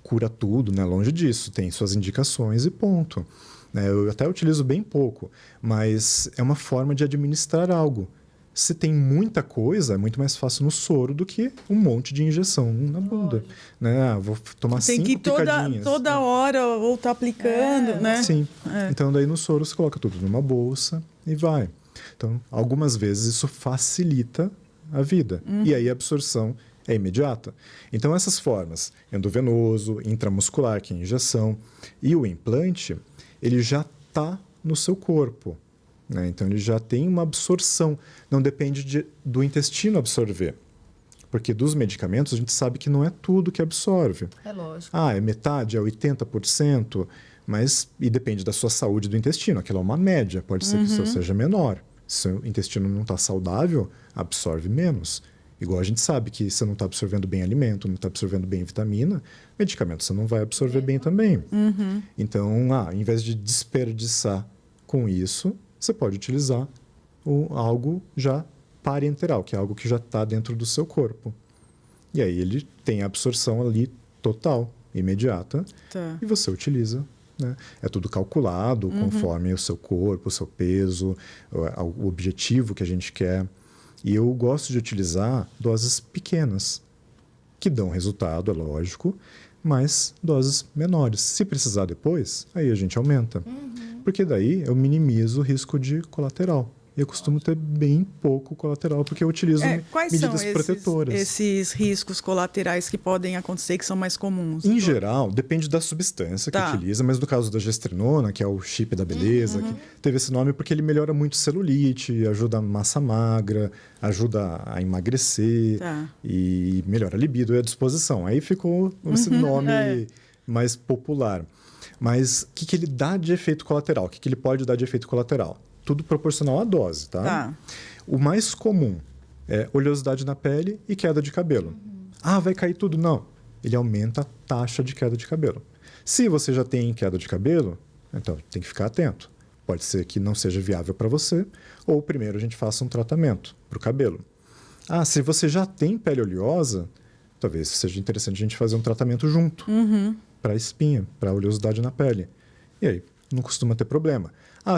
cura tudo, né? Longe disso. Tem suas indicações e ponto. Eu até utilizo bem pouco, mas é uma forma de administrar algo. Se tem muita coisa, é muito mais fácil no soro do que um monte de injeção na bunda. Né? Vou tomar 5 picadinhas. Tem que toda hora ou tá aplicando, né? Sim. Então, daí no soro você coloca tudo numa bolsa e vai. Então, algumas vezes isso facilita a vida. E aí a absorção é imediata. Então, essas formas, endovenoso, intramuscular, que é injeção, e o implante, ele já está no seu corpo. Né? Então, ele já tem uma absorção. Não depende do intestino absorver. Porque dos medicamentos, a gente sabe que não é tudo que absorve. É lógico. É metade, é 80%, e depende da sua saúde do intestino. Aquilo é uma média, pode ser que o seu seja menor. Se o intestino não está saudável, absorve menos. Igual a gente sabe que você não está absorvendo bem alimento, não está absorvendo bem vitamina, medicamento você não vai absorver bem também. Então, ao invés de desperdiçar com isso, você pode utilizar algo já parenteral, que é algo que já está dentro do seu corpo. E aí ele tem a absorção ali total, imediata, e você utiliza. Né? É tudo calculado conforme o seu corpo, o seu peso, o objetivo que a gente quer. E eu gosto de utilizar doses pequenas, que dão resultado, é lógico, mas doses menores. Se precisar depois, aí a gente aumenta. Porque daí eu minimizo o risco de colateral. Eu costumo ter bem pouco colateral, porque eu utilizo medidas protetoras. Esses riscos colaterais que podem acontecer, que são mais comuns? Em geral, depende da substância que utiliza, mas no caso da gestrinona, que é o chip da beleza, que teve esse nome porque ele melhora muito celulite, ajuda a massa magra, ajuda a emagrecer e melhora a libido e a disposição. Aí ficou esse nome mais popular. Mas o que ele dá de efeito colateral? O que ele pode dar de efeito colateral? Tudo proporcional à dose, tá? O mais comum é oleosidade na pele e queda de cabelo. Vai cair tudo? Não. Ele aumenta a taxa de queda de cabelo. Se você já tem queda de cabelo, então tem que ficar atento. Pode ser que não seja viável para você, ou primeiro a gente faça um tratamento para o cabelo. Se você já tem pele oleosa, talvez seja interessante a gente fazer um tratamento junto para a espinha, para a oleosidade na pele. E aí, não costuma ter problema.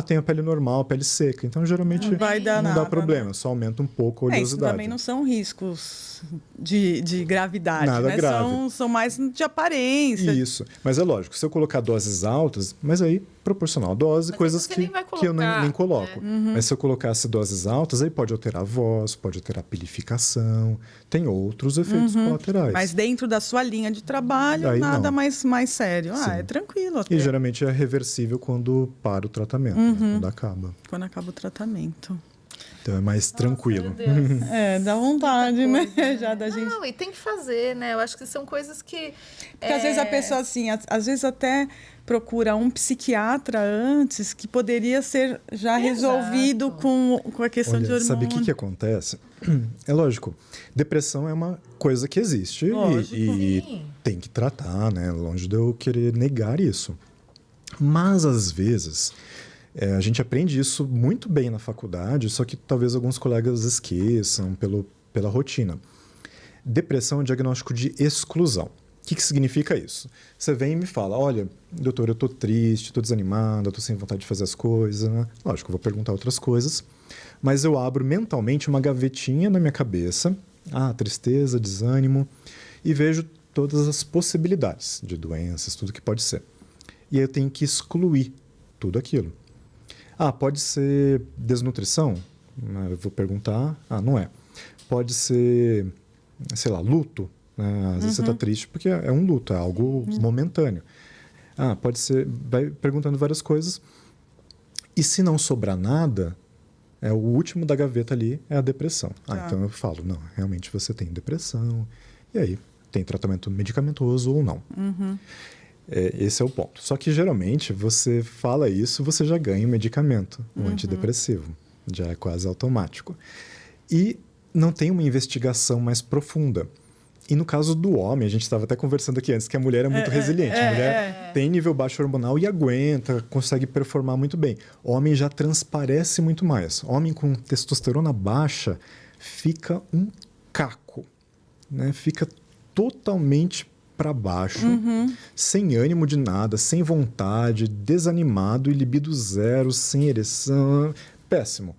Tem a pele normal, a pele seca. Então, geralmente, não dá problema. Só aumenta um pouco a oleosidade. Isso também não são riscos de gravidade. Nada né? grave. São mais de aparência. Isso. Mas é lógico, se eu colocar doses altas, mas aí, proporcional à dose, mas coisas que eu nem coloco. Mas se eu colocasse doses altas, aí pode alterar a voz, pode alterar a pilificação. Tem outros efeitos colaterais. Mas dentro da sua linha de trabalho, aí nada mais sério. É tranquilo até. E geralmente é reversível quando para o tratamento. Quando acaba. Quando acaba o tratamento. Então é mais tranquilo. Meu Deus. Dá vontade, né? Já da gente. Não, e tem que fazer, né? Eu acho que são coisas que... Porque às vezes a pessoa, assim, às vezes até procura um psiquiatra antes, que poderia ser já resolvido com a questão de hormônio. Sabe o que acontece? É lógico, depressão é uma coisa que existe e tem que tratar, né? Longe de eu querer negar isso. Mas, às vezes, a gente aprende isso muito bem na faculdade, só que talvez alguns colegas esqueçam pela rotina. Depressão é um diagnóstico de exclusão. O que significa isso? Você vem e me fala, olha, doutor, eu estou triste, estou desanimado, estou sem vontade de fazer as coisas. Né? Lógico, eu vou perguntar outras coisas, mas eu abro mentalmente uma gavetinha na minha cabeça, tristeza, desânimo, e vejo todas as possibilidades de doenças, tudo que pode ser. E aí eu tenho que excluir tudo aquilo. Pode ser desnutrição? Eu vou perguntar, não é. Pode ser, sei lá, luto? Às vezes você está triste porque é um luto, é algo momentâneo. Pode ser, vai perguntando várias coisas. E se não sobrar nada, o último da gaveta ali é a depressão. Então eu falo, não, realmente você tem depressão. E aí, tem tratamento medicamentoso ou não. Esse é o ponto. Só que geralmente você fala isso, você já ganha um medicamento, um antidepressivo. Já é quase automático. E não tem uma investigação mais profunda. E no caso do homem, a gente estava até conversando aqui antes, que a mulher é muito resiliente. A mulher tem nível baixo hormonal e aguenta, consegue performar muito bem. O homem já transparece muito mais. Homem com testosterona baixa fica um caco, né? Fica totalmente para baixo, sem ânimo de nada, sem vontade, desanimado e libido zero, sem ereção, péssimo.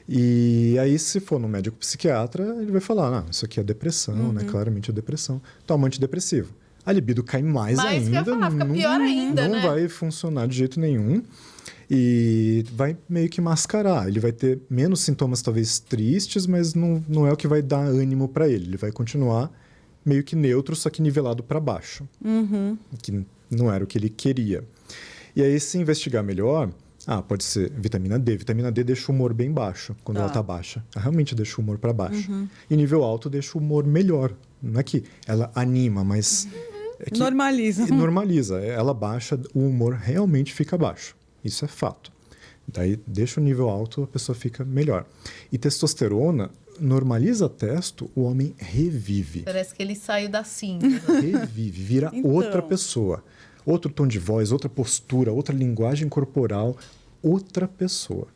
E aí, se for no médico psiquiatra, ele vai falar, isso aqui é depressão, né? Claramente é depressão. Toma antidepressivo. A libido cai mais ainda. Que eu ia falar, fica pior ainda, não vai funcionar de jeito nenhum. E vai meio que mascarar. Ele vai ter menos sintomas, talvez, tristes, mas não é o que vai dar ânimo para ele. Ele vai continuar meio que neutro, só que nivelado para baixo. Que não era o que ele queria. E aí, se investigar melhor... pode ser vitamina D. Vitamina D deixa o humor bem baixo, quando ela está baixa. Ela realmente deixa o humor para baixo. E nível alto deixa o humor melhor. Não é que ela anima, mas... É que normaliza. Ela baixa, o humor realmente fica baixo. Isso é fato. Daí deixa o nível alto, a pessoa fica melhor. E testosterona normaliza testo, o homem revive. Parece que ele saiu da cinta. Revive, vira outra pessoa. Outro tom de voz, outra postura, outra linguagem corporal, outra pessoa.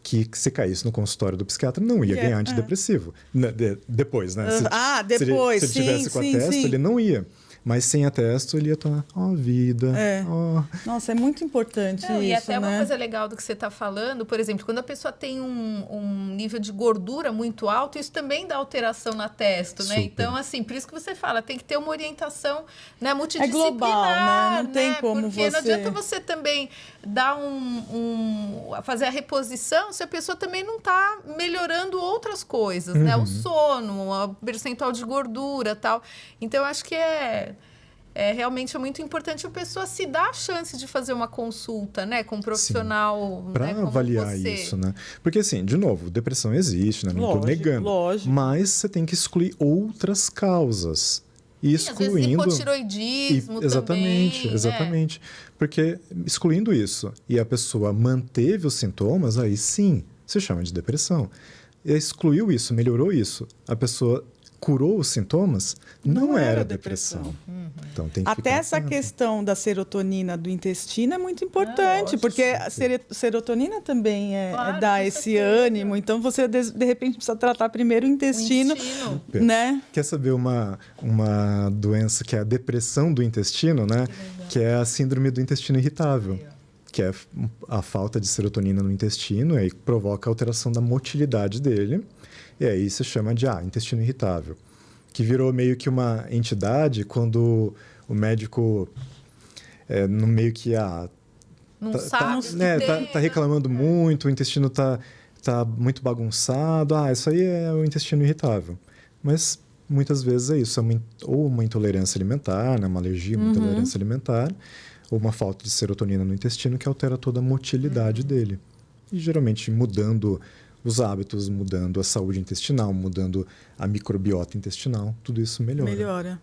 Que se caísse no consultório do psiquiatra, não ia ganhar antidepressivo. Depois, né? Depois, se ele tivesse com a testo, ele não ia. Mas sem a testo, ele ia estar, vida. Nossa, é muito importante isso, e até né? uma coisa legal do que você está falando, por exemplo, quando a pessoa tem um nível de gordura muito alto, isso também dá alteração na testo, né? Então, assim, por isso que você fala, tem que ter uma orientação, né, multidisciplinar. É global, né? Não tem como porque não adianta você também dar fazer a reposição se a pessoa também não está melhorando outras coisas, né? O sono, o percentual de gordura e tal. Então, eu acho que realmente é muito importante a pessoa se dar a chance de fazer uma consulta, né, com um profissional, para avaliar isso, né? Porque assim, de novo, depressão existe, né? Não estou negando, mas você tem que excluir outras causas. E excluindo às vezes hipotiroidismo exatamente. Porque excluindo isso e a pessoa manteve os sintomas, aí sim se chama de depressão. E excluiu isso, melhorou isso, a pessoa curou os sintomas, não era depressão. Então, tem que até essa questão da serotonina do intestino é muito importante, porque a serotonina também dá esse ânimo. Então, você, de repente, precisa tratar primeiro o intestino. Né? Quer saber uma doença que é a depressão do intestino, né? Que é a síndrome do intestino irritável. Que é a falta de serotonina no intestino, e provoca alteração da motilidade dele. E aí se chama de intestino irritável, que virou meio que uma entidade quando o médico no meio que não sabe tá reclamando muito, o intestino tá muito bagunçado, isso aí é o intestino irritável. Mas muitas vezes é isso, ou uma intolerância alimentar, né, uma alergia, uma intolerância alimentar, ou uma falta de serotonina no intestino que altera toda a motilidade dele. E geralmente mudando os hábitos, mudando a saúde intestinal, mudando a microbiota intestinal, tudo isso melhora. Melhora.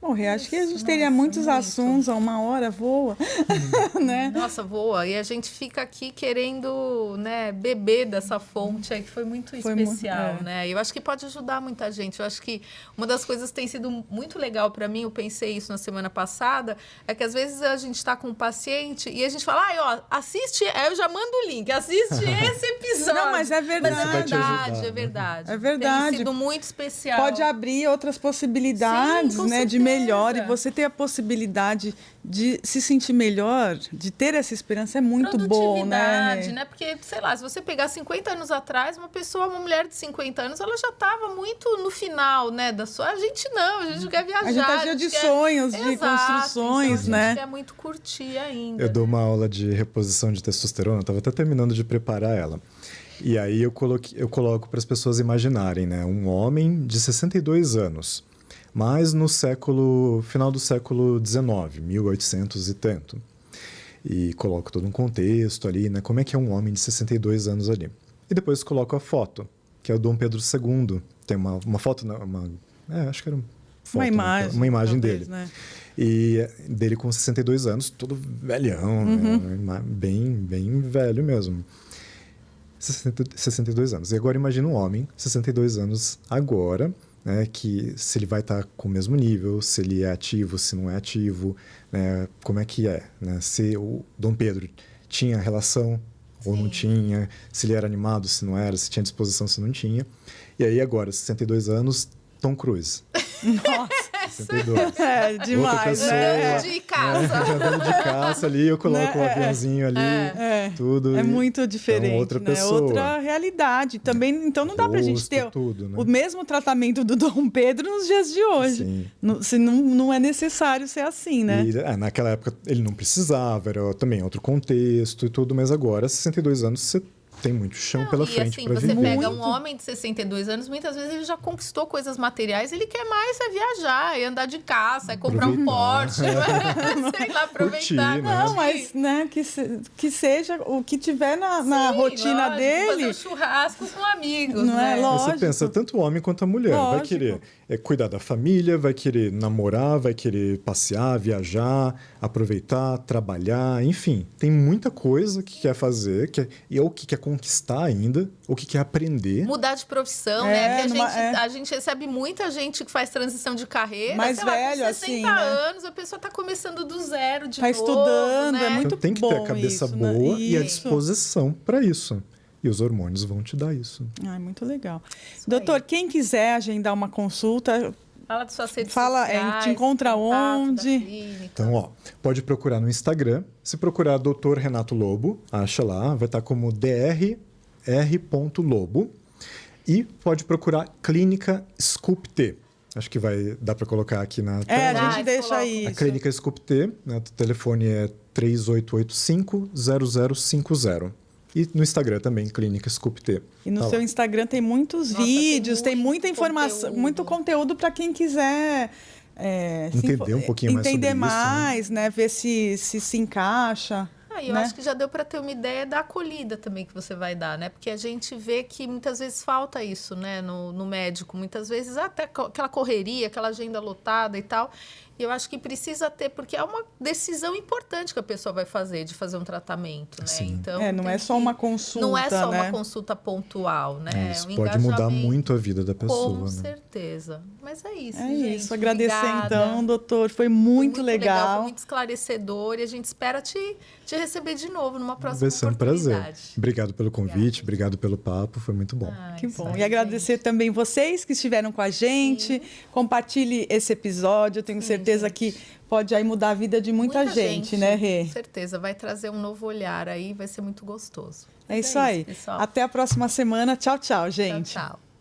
Bom, Rê, acho que a gente teria muitos assuntos, 1 hora voa, né? Nossa, voa. E a gente fica aqui querendo, né, beber dessa fonte aí, que foi muito especial, né? Eu acho que pode ajudar muita gente. Eu acho que uma das coisas que tem sido muito legal para mim, eu pensei isso na semana passada, é que às vezes a gente está com um paciente e a gente fala, assiste, aí eu já mando o link, assiste esse episódio. Não, mas é verdade. Mas é verdade, é verdade. É verdade. Tem sido muito especial. Pode abrir outras possibilidades, Sim, né, de melhor. E você ter a possibilidade de se sentir melhor, de ter essa esperança é muito bom, né? Porque, sei lá, se você pegar 50 anos atrás, uma mulher de 50 anos, ela já estava muito no final, né, da sua... A gente não, a gente quer viajar. A gente tá cheio de sonhos, de construções, então, né? A gente quer muito curtir ainda. Eu dou uma aula de reposição de testosterona, estava até terminando de preparar ela. E aí eu coloco para as pessoas imaginarem, né, um homem de 62 anos, mas no final do século XIX, 1800 e tanto. E coloco todo um contexto ali, né? Como é que é um homem de 62 anos ali. E depois coloco a foto, que é o Dom Pedro II. Tem uma foto, acho que era foto, uma imagem talvez, dele. Né? E dele com 62 anos, todo velhão, né? bem velho mesmo. 62 anos. E agora imagina um homem, 62 anos agora, né, que se ele vai estar com o mesmo nível, se ele é ativo, se não é ativo, né, como é que é, né, se o Dom Pedro tinha relação ou não tinha, se ele era animado, se não era, se tinha disposição, se não tinha. E aí agora, 62 anos, Tom Cruise. Nossa! 62. É demais, né? De caça. Andando de caça ali, eu coloco um aviãozinho ali, tudo. É muito diferente, então, outra pessoa. Outra realidade. Também, então não dá pra gente ter tudo, né? o mesmo tratamento do Dom Pedro nos dias de hoje. Se não é necessário ser assim, né? E, naquela época ele não precisava, era também outro contexto e tudo, mas agora, 62 anos, você tem muito chão pela frente para viver. Você pega um homem de 62 anos, muitas vezes ele já conquistou coisas materiais, ele quer mais viajar, andar de caça, comprar um Porsche, sei lá, aproveitar. Curtir, não, mas né, que seja o que tiver na rotina dele. Fazer um churrasco com amigos, não né? É lógico. Você pensa, tanto o homem quanto a mulher. Lógico. Vai querer cuidar da família, vai querer namorar, vai querer passear, viajar, aproveitar, trabalhar, enfim. Tem muita coisa que quer fazer, ou que quer conquistar ainda, ou que quer aprender. Mudar de profissão, né? Porque a gente recebe muita gente que faz transição de carreira. Mais velho, com 60 assim, anos, a pessoa está começando do zero de novo. Está estudando, né? é muito então, tem que ter a cabeça isso, boa né? e a disposição para isso. E os hormônios vão te dar isso. Muito legal. Doutor, quem quiser agendar uma consulta... Fala de suas redes sociais. Te encontra onde? Então, pode procurar no Instagram. Se procurar Dr. Renato Lobo, acha lá. Vai estar como dr.lobo. E pode procurar Clínica Sculpt. Acho que vai dar para colocar aqui na tela. A gente deixa aí. A Clínica Sculpt, né, o telefone é 3885-0050. E no Instagram também, Clínica Sculpt. E no seu Instagram tem muitos vídeos, tem muita informação, muito conteúdo para quem quiser entender um pouquinho mais sobre isso, né? Ver se encaixa. Eu acho que já deu para ter uma ideia da acolhida também que você vai dar, né? Porque a gente vê que muitas vezes falta isso, né? No médico, muitas vezes até aquela correria, aquela agenda lotada e tal. E eu acho que precisa ter, porque é uma decisão importante que a pessoa vai fazer, de fazer um tratamento, né? Sim. Então, não é só uma consulta, não é só né? uma consulta pontual, né? Isso pode mudar muito a vida da pessoa. Com certeza. Mas é isso, gente. É isso. Agradecer, obrigada. Então, doutor. Foi muito legal. Foi muito esclarecedor e a gente espera te receber de novo numa próxima oportunidade. Vai ser um prazer. Obrigado pelo convite, obrigado pelo papo, foi muito bom. Que bom. E agradecer também vocês que estiveram com a gente. Sim. Compartilhe esse episódio, eu tenho certeza que pode aí mudar a vida de muita gente, né, Rê? Com certeza, vai trazer um novo olhar aí, vai ser muito gostoso. É isso aí. Pessoal. Até a próxima semana. Tchau, tchau, gente. Tchau, tchau.